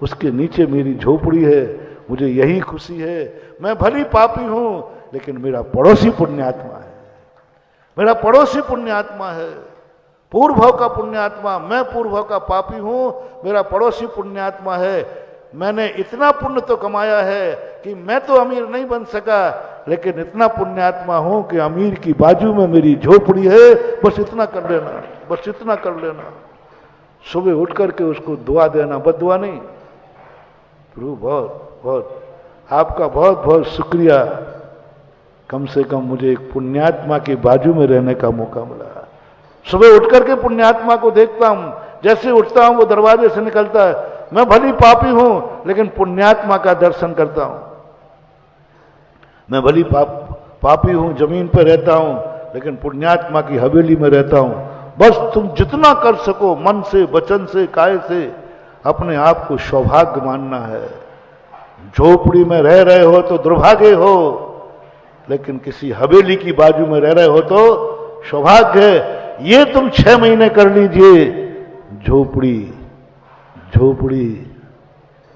उसके नीचे मेरी झोपड़ी है, मुझे यही खुशी है। मैं भली पापी हूं, लेकिन मेरा पड़ोसी पुण्यात्मा है, मेरा पड़ोसी पुण्यात्मा है, पूर्व भाव का पुण्यात्मा। मैं पूर्व भाव का पापी हूं, मेरा पड़ोसी पुण्यात्मा है। मैंने इतना पुण्य तो कमाया है कि मैं तो अमीर नहीं बन सका, लेकिन इतना पुण्यात्मा हूं कि अमीर की बाजू में मेरी झोपड़ी है। बस इतना कर लेना, बस इतना कर लेना। सुबह उठ करके उसको दुआ देना, बद्दुआ नहीं। प्रभु बहुत बहुत आपका बहुत बहुत शुक्रिया, कम से कम मुझे एक पुण्यात्मा के बाजू में रहने का मौका मिला। सुबह उठ करके पुण्यात्मा को देखता हूं, जैसे उठता हूं वो दरवाजे से निकलता है। मैं भली पापी हूं, लेकिन पुण्यात्मा का दर्शन करता हूं। मैं भली पापी हूं, जमीन पर रहता हूं, लेकिन पुण्यात्मा की हवेली में रहता हूं। बस तुम जितना कर सको मन से, वचन से, काय से, अपने आप को सौभाग्य मानना है। झोपड़ी में रह रहे हो तो दुर्भाग्य हो, लेकिन किसी हवेली की बाजू में रह रहे हो तो सौभाग्य है। ये तुम 6 महीने कर लीजिए, झोपड़ी झोपड़ी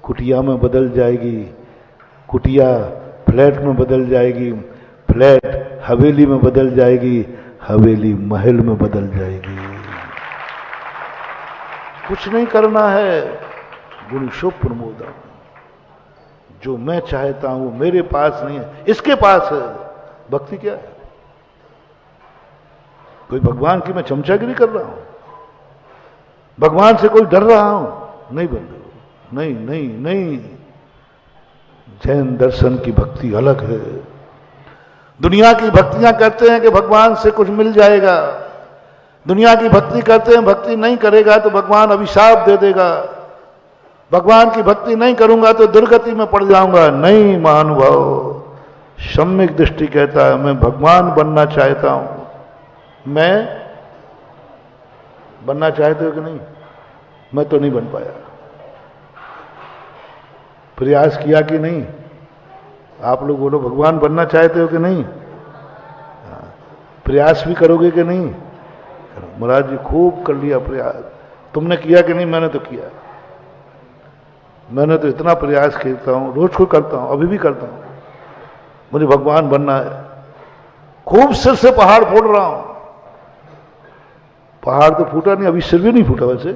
कुटिया में बदल जाएगी, कुटिया फ्लैट में बदल जाएगी, फ्लैट हवेली में बदल जाएगी, हवेली महल में बदल जाएगी। कुछ नहीं करना है। गुण शुभ प्रमोदम, जो मैं चाहता हूं मेरे पास नहीं है, इसके पास है। भक्ति क्या है? कोई भगवान की मैं चमचागिरी कर रहा हूं? भगवान से कोई डर रहा हूं? नहीं बंधु, नहीं नहीं नहीं। जैन दर्शन की भक्ति अलग है। दुनिया की भक्तियां करते हैं कि भगवान से कुछ मिल जाएगा, दुनिया की भक्ति करते हैं, भक्ति नहीं करेगा तो भगवान अभिशाप दे देगा, भगवान की भक्ति नहीं करूंगा तो दुर्गति में पड़ जाऊंगा। नहीं महानुभाव, सम्यक दृष्टि कहता है मैं भगवान बनना चाहता हूं। मैं बनना चाहते हो कि नहीं? मैं तो नहीं बन पाया। प्रयास किया कि नहीं? आप लोग बोलो भगवान बनना चाहते हो कि नहीं? प्रयास भी करोगे कि नहीं? महाराज जी खूब कर लिया प्रयास। तुमने किया कि नहीं? मैंने तो किया। मैंने तो इतना प्रयास करता हूं, रोज को करता हूं, अभी भी करता हूं। मुझे भगवान बनना है। खूब सिर से पहाड़ फोड़ रहा हूं। पहाड़ तो फूटा नहीं, अभी सिर भी नहीं फूटा। वैसे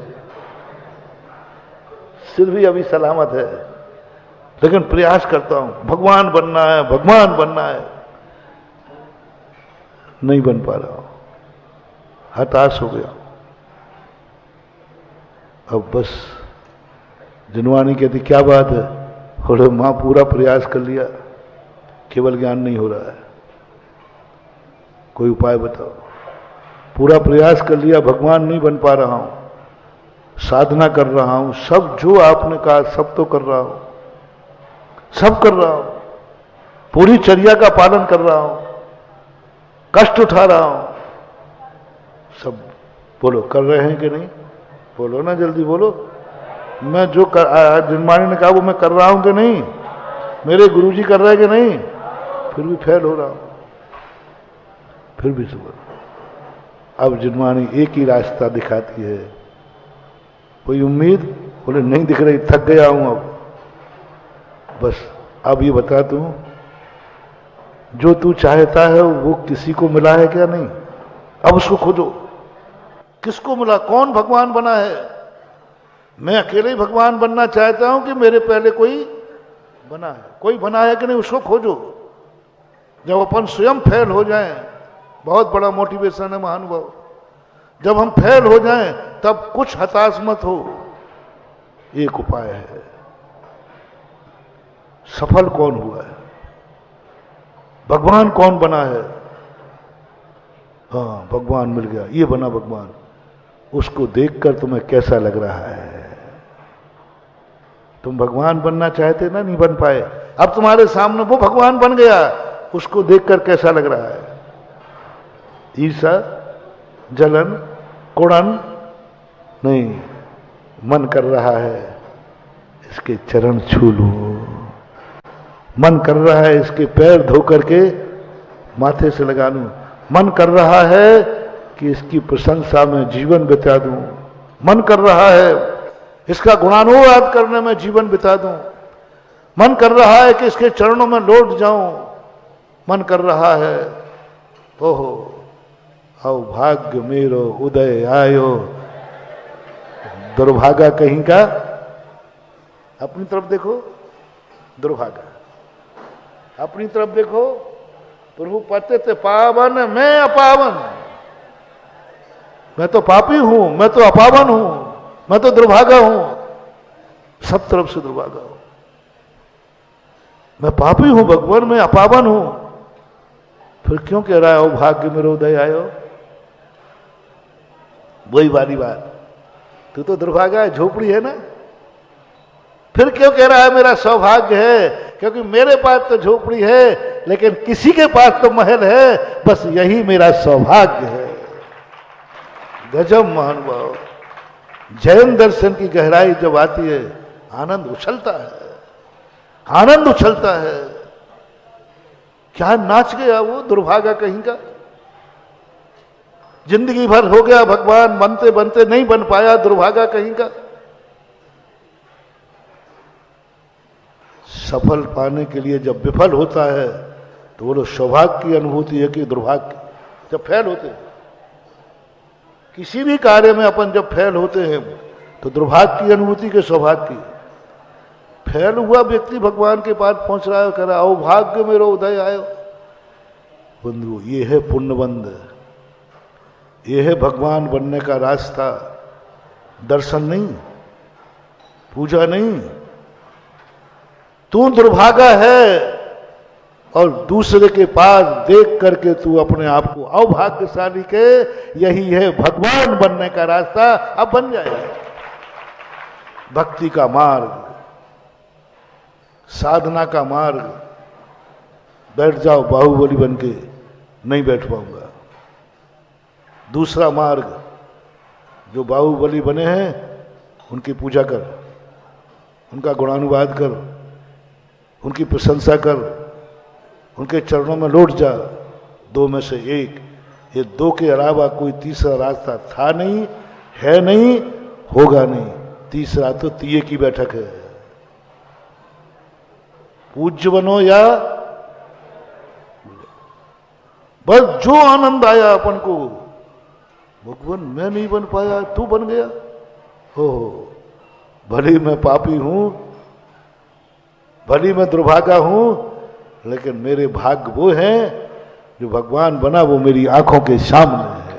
सिर भी अभी सलामत है, लेकिन प्रयास करता हूं, भगवान बनना है, भगवान बनना है, नहीं बन पा रहा हूं, हताश हो गया। अब बस जिनवानी कहती क्या बात है, बोले मां पूरा प्रयास कर लिया, केवल ज्ञान नहीं हो रहा है, कोई उपाय बताओ। पूरा प्रयास कर लिया, भगवान नहीं बन पा रहा हूं, साधना कर रहा हूं, सब जो आपने कहा सब तो कर रहा हूं, सब कर रहा हूं, पूरी चर्या का पालन कर रहा हूं, कष्ट उठा रहा हूं, सब। बोलो कर रहे हैं कि नहीं? बोलो ना, जल्दी बोलो। मैं जो जिनवानी ने कहा वो मैं कर रहा हूं कि नहीं? मेरे गुरुजी कर रहे हैं कि नहीं? फिर भी फेल हो रहा हूं, फिर भी सुबह। अब जिनवानी एक ही रास्ता दिखाती है, कोई उम्मीद? बोले नहीं दिख रही, थक गया हूं अब। बस अब ये बता तू, जो तू चाहता है वो किसी को मिला है क्या? नहीं। अब उसको खोजो, किसको मिला? कौन भगवान बना है? मैं अकेले ही भगवान बनना चाहता हूं कि मेरे पहले कोई बना है? कोई बना है कि नहीं, उसको खोजो। जब अपन स्वयं फेल हो जाएं, बहुत बड़ा मोटिवेशन है महानुभाव, जब हम फेल हो जाएं तब कुछ हताश मत हो। एक उपाय है, सफल कौन हुआ है, भगवान कौन बना है? हाँ, भगवान मिल गया, ये बना भगवान। उसको देखकर तुम्हें कैसा लग रहा है? तुम भगवान बनना चाहते ना, नहीं बन पाए, अब तुम्हारे सामने वो भगवान बन गया, उसको देखकर कैसा लग रहा है? ईर्ष्या, जलन, कुड़न नहीं, मन कर रहा है इसके चरण छू लूं, मन कर रहा है इसके पैर धो करके माथे से लगा लूं, मन कर रहा है कि इसकी प्रशंसा में जीवन बिता दूं, मन कर रहा है इसका गुणानुवाद करने में जीवन बिता दूं, मन कर रहा है कि इसके चरणों में लौट जाऊं, मन कर रहा है, ओहो अभाग्य मेरो उदय आयो, दुर्भागा कहीं का। अपनी तरफ देखो, दुर्भागा, अपनी तरफ देखो, प्रभु पतित पावन, मैं अपावन, मैं तो पापी हूं, मैं तो अपावन हूं, मैं तो दुर्भागा हूं, सब तरफ से दुर्भागा हूं, मैं पापी हूं भगवान, मैं अपावन हूं। फिर क्यों कह रहा है भाग्य मेरे उदय आयो? वही वाली बात, तू तो दुर्भागा है, झोपड़ी है ना, फिर क्यों कह रहा है मेरा सौभाग्य है? क्योंकि मेरे पास तो झोपड़ी है, लेकिन किसी के पास तो महल है, बस यही मेरा सौभाग्य है। गजब महानुभाव, जैन दर्शन की गहराई जब आती है, आनंद उछलता है, आनंद उछलता है। क्या नाच गया वो दुर्भागा कहीं का, जिंदगी भर हो गया भगवान बनते बनते नहीं बन पाया, दुर्भागा कहीं का। सफल पाने के लिए जब विफल होता है तो वो सौभाग्य की अनुभूति है कि दुर्भाग्य। जब फेल होते हैं किसी भी कार्य में, अपन जब फेल होते हैं तो दुर्भाग्य की अनुभूति के सौभाग्य की। फेल हुआ व्यक्ति भगवान के पास पहुंच रहा है, कह रहा है भाग्य मेरो उदय आयो। बंधु, ये है पुण्यबंध, ये है भगवान बनने का रास्ता। दर्शन नहीं, पूजा नहीं। तू दुर्भागा है और दूसरे के पास देख करके तू अपने आप को अभाग्यशाली के, यही है भगवान बनने का रास्ता। अब बन जाएगा। भक्ति का मार्ग, साधना का मार्ग। बैठ जाओ बाहुबली बन के, नहीं बैठ पाऊंगा। दूसरा मार्ग, जो बाहुबली बने हैं उनकी पूजा कर, उनका गुणानुवाद कर, उनकी प्रशंसा कर, उनके चरणों में लौट जा। दो में से एक, ये दो के अलावा कोई तीसरा रास्ता था नहीं, है नहीं, होगा नहीं। तीसरा तो तिये की बैठक है। पूज्य बनो या बस जो आनंद आया अपन को, भगवान मैं नहीं बन पाया, तू बन गया। हो भले मैं पापी हूं, भली मैं दुर्भागा हूं, लेकिन मेरे भाग्य वो हैं जो भगवान बना वो मेरी आंखों के सामने है।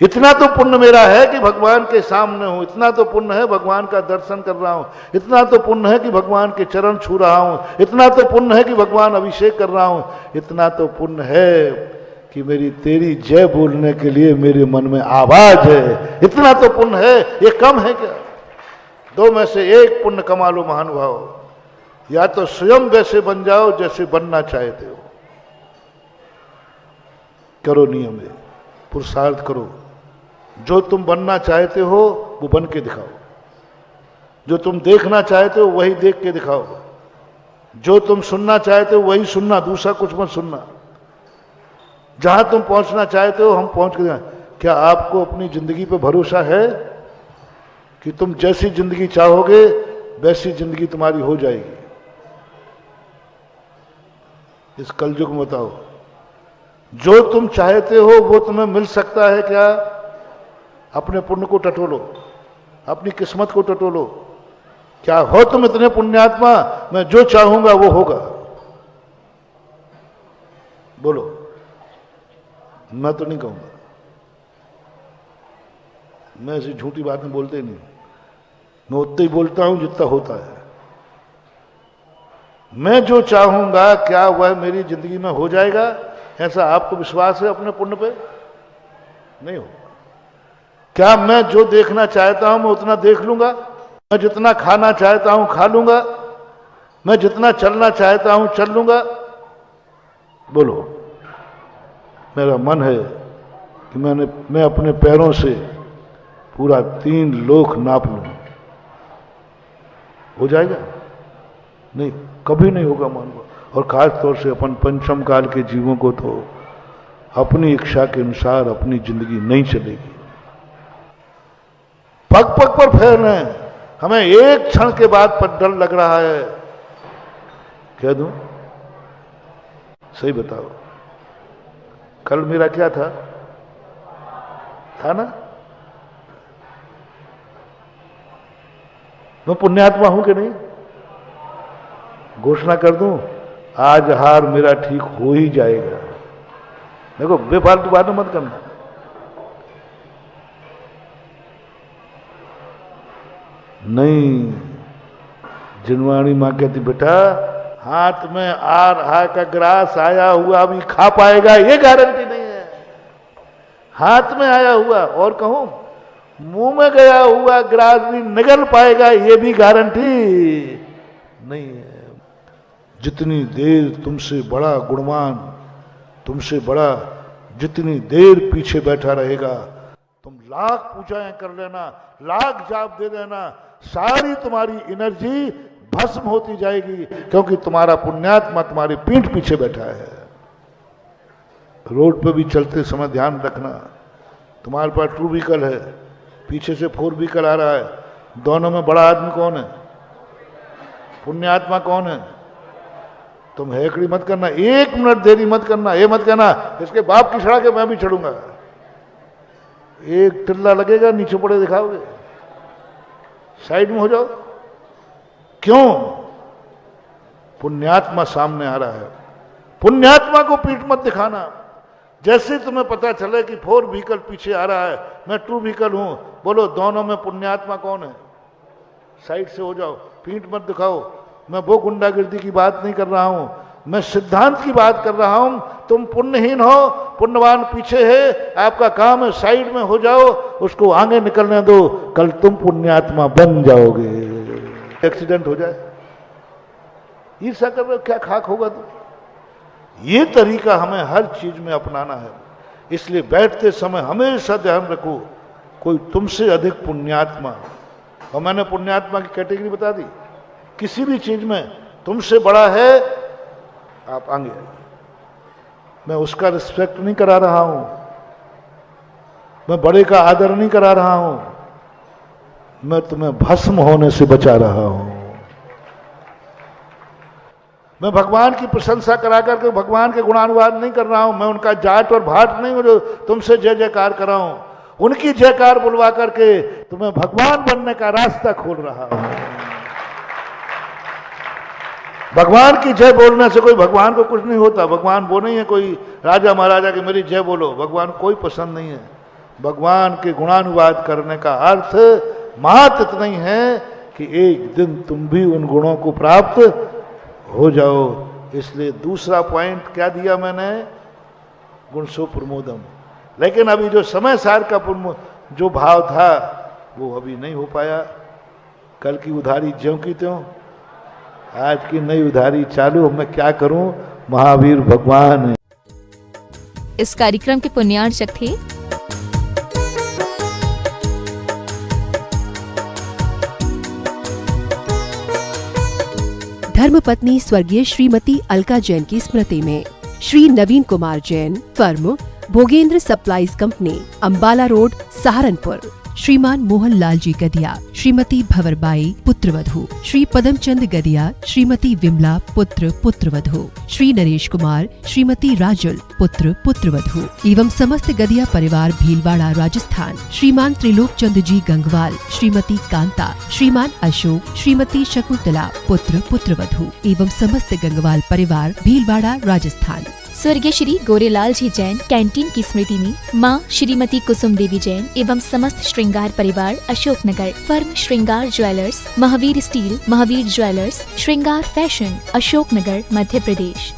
इतना तो पुण्य मेरा है कि भगवान के सामने हूं, इतना तो पुण्य है भगवान का दर्शन कर रहा हूं, इतना तो पुण्य है कि भगवान के चरण छू रहा हूं, इतना तो पुण्य है कि भगवान अभिषेक कर रहा हूं, इतना तो पुण्य है कि मेरी तेरी जय बोलने के लिए मेरे मन में आवाज है, इतना तो पुण्य है। ये कम है क्या? दो में से एक पुण्य कमा लो महानुभाव, या तो स्वयं वैसे बन जाओ जैसे बनना चाहते हो। करो नियम है, पुरुषार्थ करो, जो तुम बनना चाहते हो वो बन के दिखाओ, जो तुम देखना चाहते हो वही देख के दिखाओ, जो तुम सुनना चाहते हो वही सुनना, दूसरा कुछ मत सुनना। जहां तुम पहुंचना चाहते हो हम पहुंच के जाए। क्या आपको अपनी जिंदगी पे भरोसा है कि तुम जैसी जिंदगी चाहोगे वैसी जिंदगी तुम्हारी हो जाएगी? इस कलयुग में बताओ, जो तुम चाहते हो वो तुम्हें मिल सकता है क्या? अपने पुण्य को टटोलो, अपनी किस्मत को टटोलो। क्या हो तुम इतने पुण्यात्मा, मैं जो चाहूंगा वो होगा? बोलो। मैं तो नहीं कहूंगा, मैं ऐसी झूठी बातें बोलते ही नहीं, मैं उतना ही बोलता हूं जितना होता है। मैं जो चाहूंगा क्या वह मेरी जिंदगी में हो जाएगा? ऐसा आपको विश्वास है अपने पुण्य पे? नहीं हो। क्या मैं जो देखना चाहता हूं मैं उतना देख लूंगा? मैं जितना खाना चाहता हूं खा लूंगा? मैं जितना चलना चाहता हूं चल लूंगा? बोलो। मेरा मन है कि मैं अपने पैरों से पूरा 3 लोक नाप लूं। हो जाएगा? नहीं, कभी नहीं होगा मानव। और खास तौर से अपन पंचम काल के जीवों को तो अपनी इच्छा के अनुसार अपनी जिंदगी नहीं चलेगी। पग पग पर फेर रहे हैं, हमें एक क्षण के बाद पर डर लग रहा है। कह दूं? सही बताओ, कल मेरा क्या था ना? मैं पुण्यात्मा हूं कि नहीं? घोषणा कर दूं, आज हार मेरा ठीक हो ही जाएगा। देखो, बेफालतू बातें मत करना। नहीं, जिनवाणी मां कहती बेटा हाथ में आ रहा का ग्रास आया हुआ भी खा पाएगा, ये गारंटी नहीं है। हाथ में आया हुआ और कहूं मुंह में गया हुआ ग्रास भी निगल पाएगा, ये भी गारंटी नहीं है। जितनी देर तुमसे बड़ा गुणवान, तुमसे बड़ा जितनी देर पीछे बैठा रहेगा, तुम लाख पूजाएं कर लेना, लाख जाप दे देना, सारी तुम्हारी एनर्जी भस्म होती जाएगी, क्योंकि तुम्हारा पुण्यात्मा तुम्हारी पीठ पीछे बैठा है। रोड पे भी चलते समय ध्यान रखना, तुम्हारे पास 2 व्हीकल है, पीछे से 4 व्हीकल आ रहा है, दोनों में बड़ा आदमी कौन है? पुण्यात्मा कौन है? तुम हेकड़ी मत करना, 1 मिनट देरी मत करना। ये मत कहना इसके बाप की सड़क है मैं भी चढ़ूंगा। एक टिल्ला लगेगा, नीचे पड़े दिखाओगे, साइड में हो जाओ। क्यों? पुण्यात्मा सामने आ रहा है। पुण्यात्मा को पीठ मत दिखाना। जैसे तुम्हें पता चले कि 4 व्हीकल पीछे आ रहा है, मैं 2 व्हीकल हूं, बोलो दोनों में पुण्यात्मा कौन है? साइड से हो जाओ, पीठ मत दिखाओ। मैं वो गुंडागिर्दी की बात नहीं कर रहा हूं, मैं सिद्धांत की बात कर रहा हूं। तुम पुण्यहीन हो, पुण्यवान पीछे है, आपका काम है साइड में हो जाओ, उसको आगे निकलने दो, कल तुम पुण्यात्मा बन जाओगे। एक्सीडेंट हो जाए, ईर्ष्या कर रहे हो, क्या खाक होगा तो? ये तरीका हमें हर चीज में अपनाना है। इसलिए बैठते समय हमेशा ध्यान रखो, कोई तुमसे अधिक पुण्यात्मा, और मैंने पुण्यात्मा की कैटेगरी बता दी, किसी भी चीज में तुमसे बड़ा है, आप आगे आइए। मैं उसका रिस्पेक्ट नहीं करा रहा हूं, मैं बड़े का आदर नहीं करा रहा हूं, मैं तुम्हें भस्म होने से बचा रहा हूं। मैं भगवान की प्रशंसा करा करके भगवान के गुणानुवाद नहीं कर रहा हूं, मैं उनका जाट और भाट नहीं हूं जो तुमसे जय जयकार कर रहा हूं। उनकी जयकार बुलवा करके तुम्हें भगवान बनने का रास्ता खोल रहा हूं। भगवान की जय बोलने से कोई भगवान को कुछ नहीं होता। भगवान वो नहीं है कोई राजा महाराजा की मेरी जय बोलो, भगवान कोई पसंद नहीं है। भगवान के गुणानुवाद करने का अर्थ महत्व इतना ही है कि एक दिन तुम भी उन गुणों को प्राप्त हो जाओ। इसलिए दूसरा पॉइंट क्या दिया मैंने, गुणसो प्रमोदम। लेकिन अभी जो समय सार का जो भाव था वो अभी नहीं हो पाया। कल की उधारी ज्यों की त्यों, आज की नई उधारी चालू। अब मैं क्या करूं, महावीर भगवान है। इस कार्यक्रम के पुण्यार्चक थे धर्मपत्नी स्वर्गीय श्रीमती अलका जैन की स्मृति में Shri Naveen Kumar Jain, firm Bhogendra supplies company, Ambala road, Saharanpur. श्रीमान मोहन लाल जी गदिया, श्रीमती भंवरबाई पुत्रवधू, श्री पदमचंद गदिया, श्रीमती विमला पुत्र पुत्रवधू, श्री नरेश कुमार, श्रीमती राजुल पुत्र पुत्रवधू एवं समस्त गदिया परिवार भीलवाड़ा राजस्थान। श्रीमान त्रिलोक चंद जी गंगवाल, श्रीमती कांता, श्रीमान अशोक, श्रीमती शकुंतला पुत्र पुत्रवधू एवं समस्त गंगवाल परिवार भीलवाड़ा राजस्थान। स्वर्गीय श्री गोरेलाल जी जैन कैंटीन की स्मृति में मां श्रीमती कुसुम देवी जैन एवं समस्त श्रृंगार परिवार अशोकनगर। फर्म श्रृंगार jewellers, Mahavir steel, Mahavir jewellers, श्रृंगार फैशन, अशोकनगर, मध्य प्रदेश।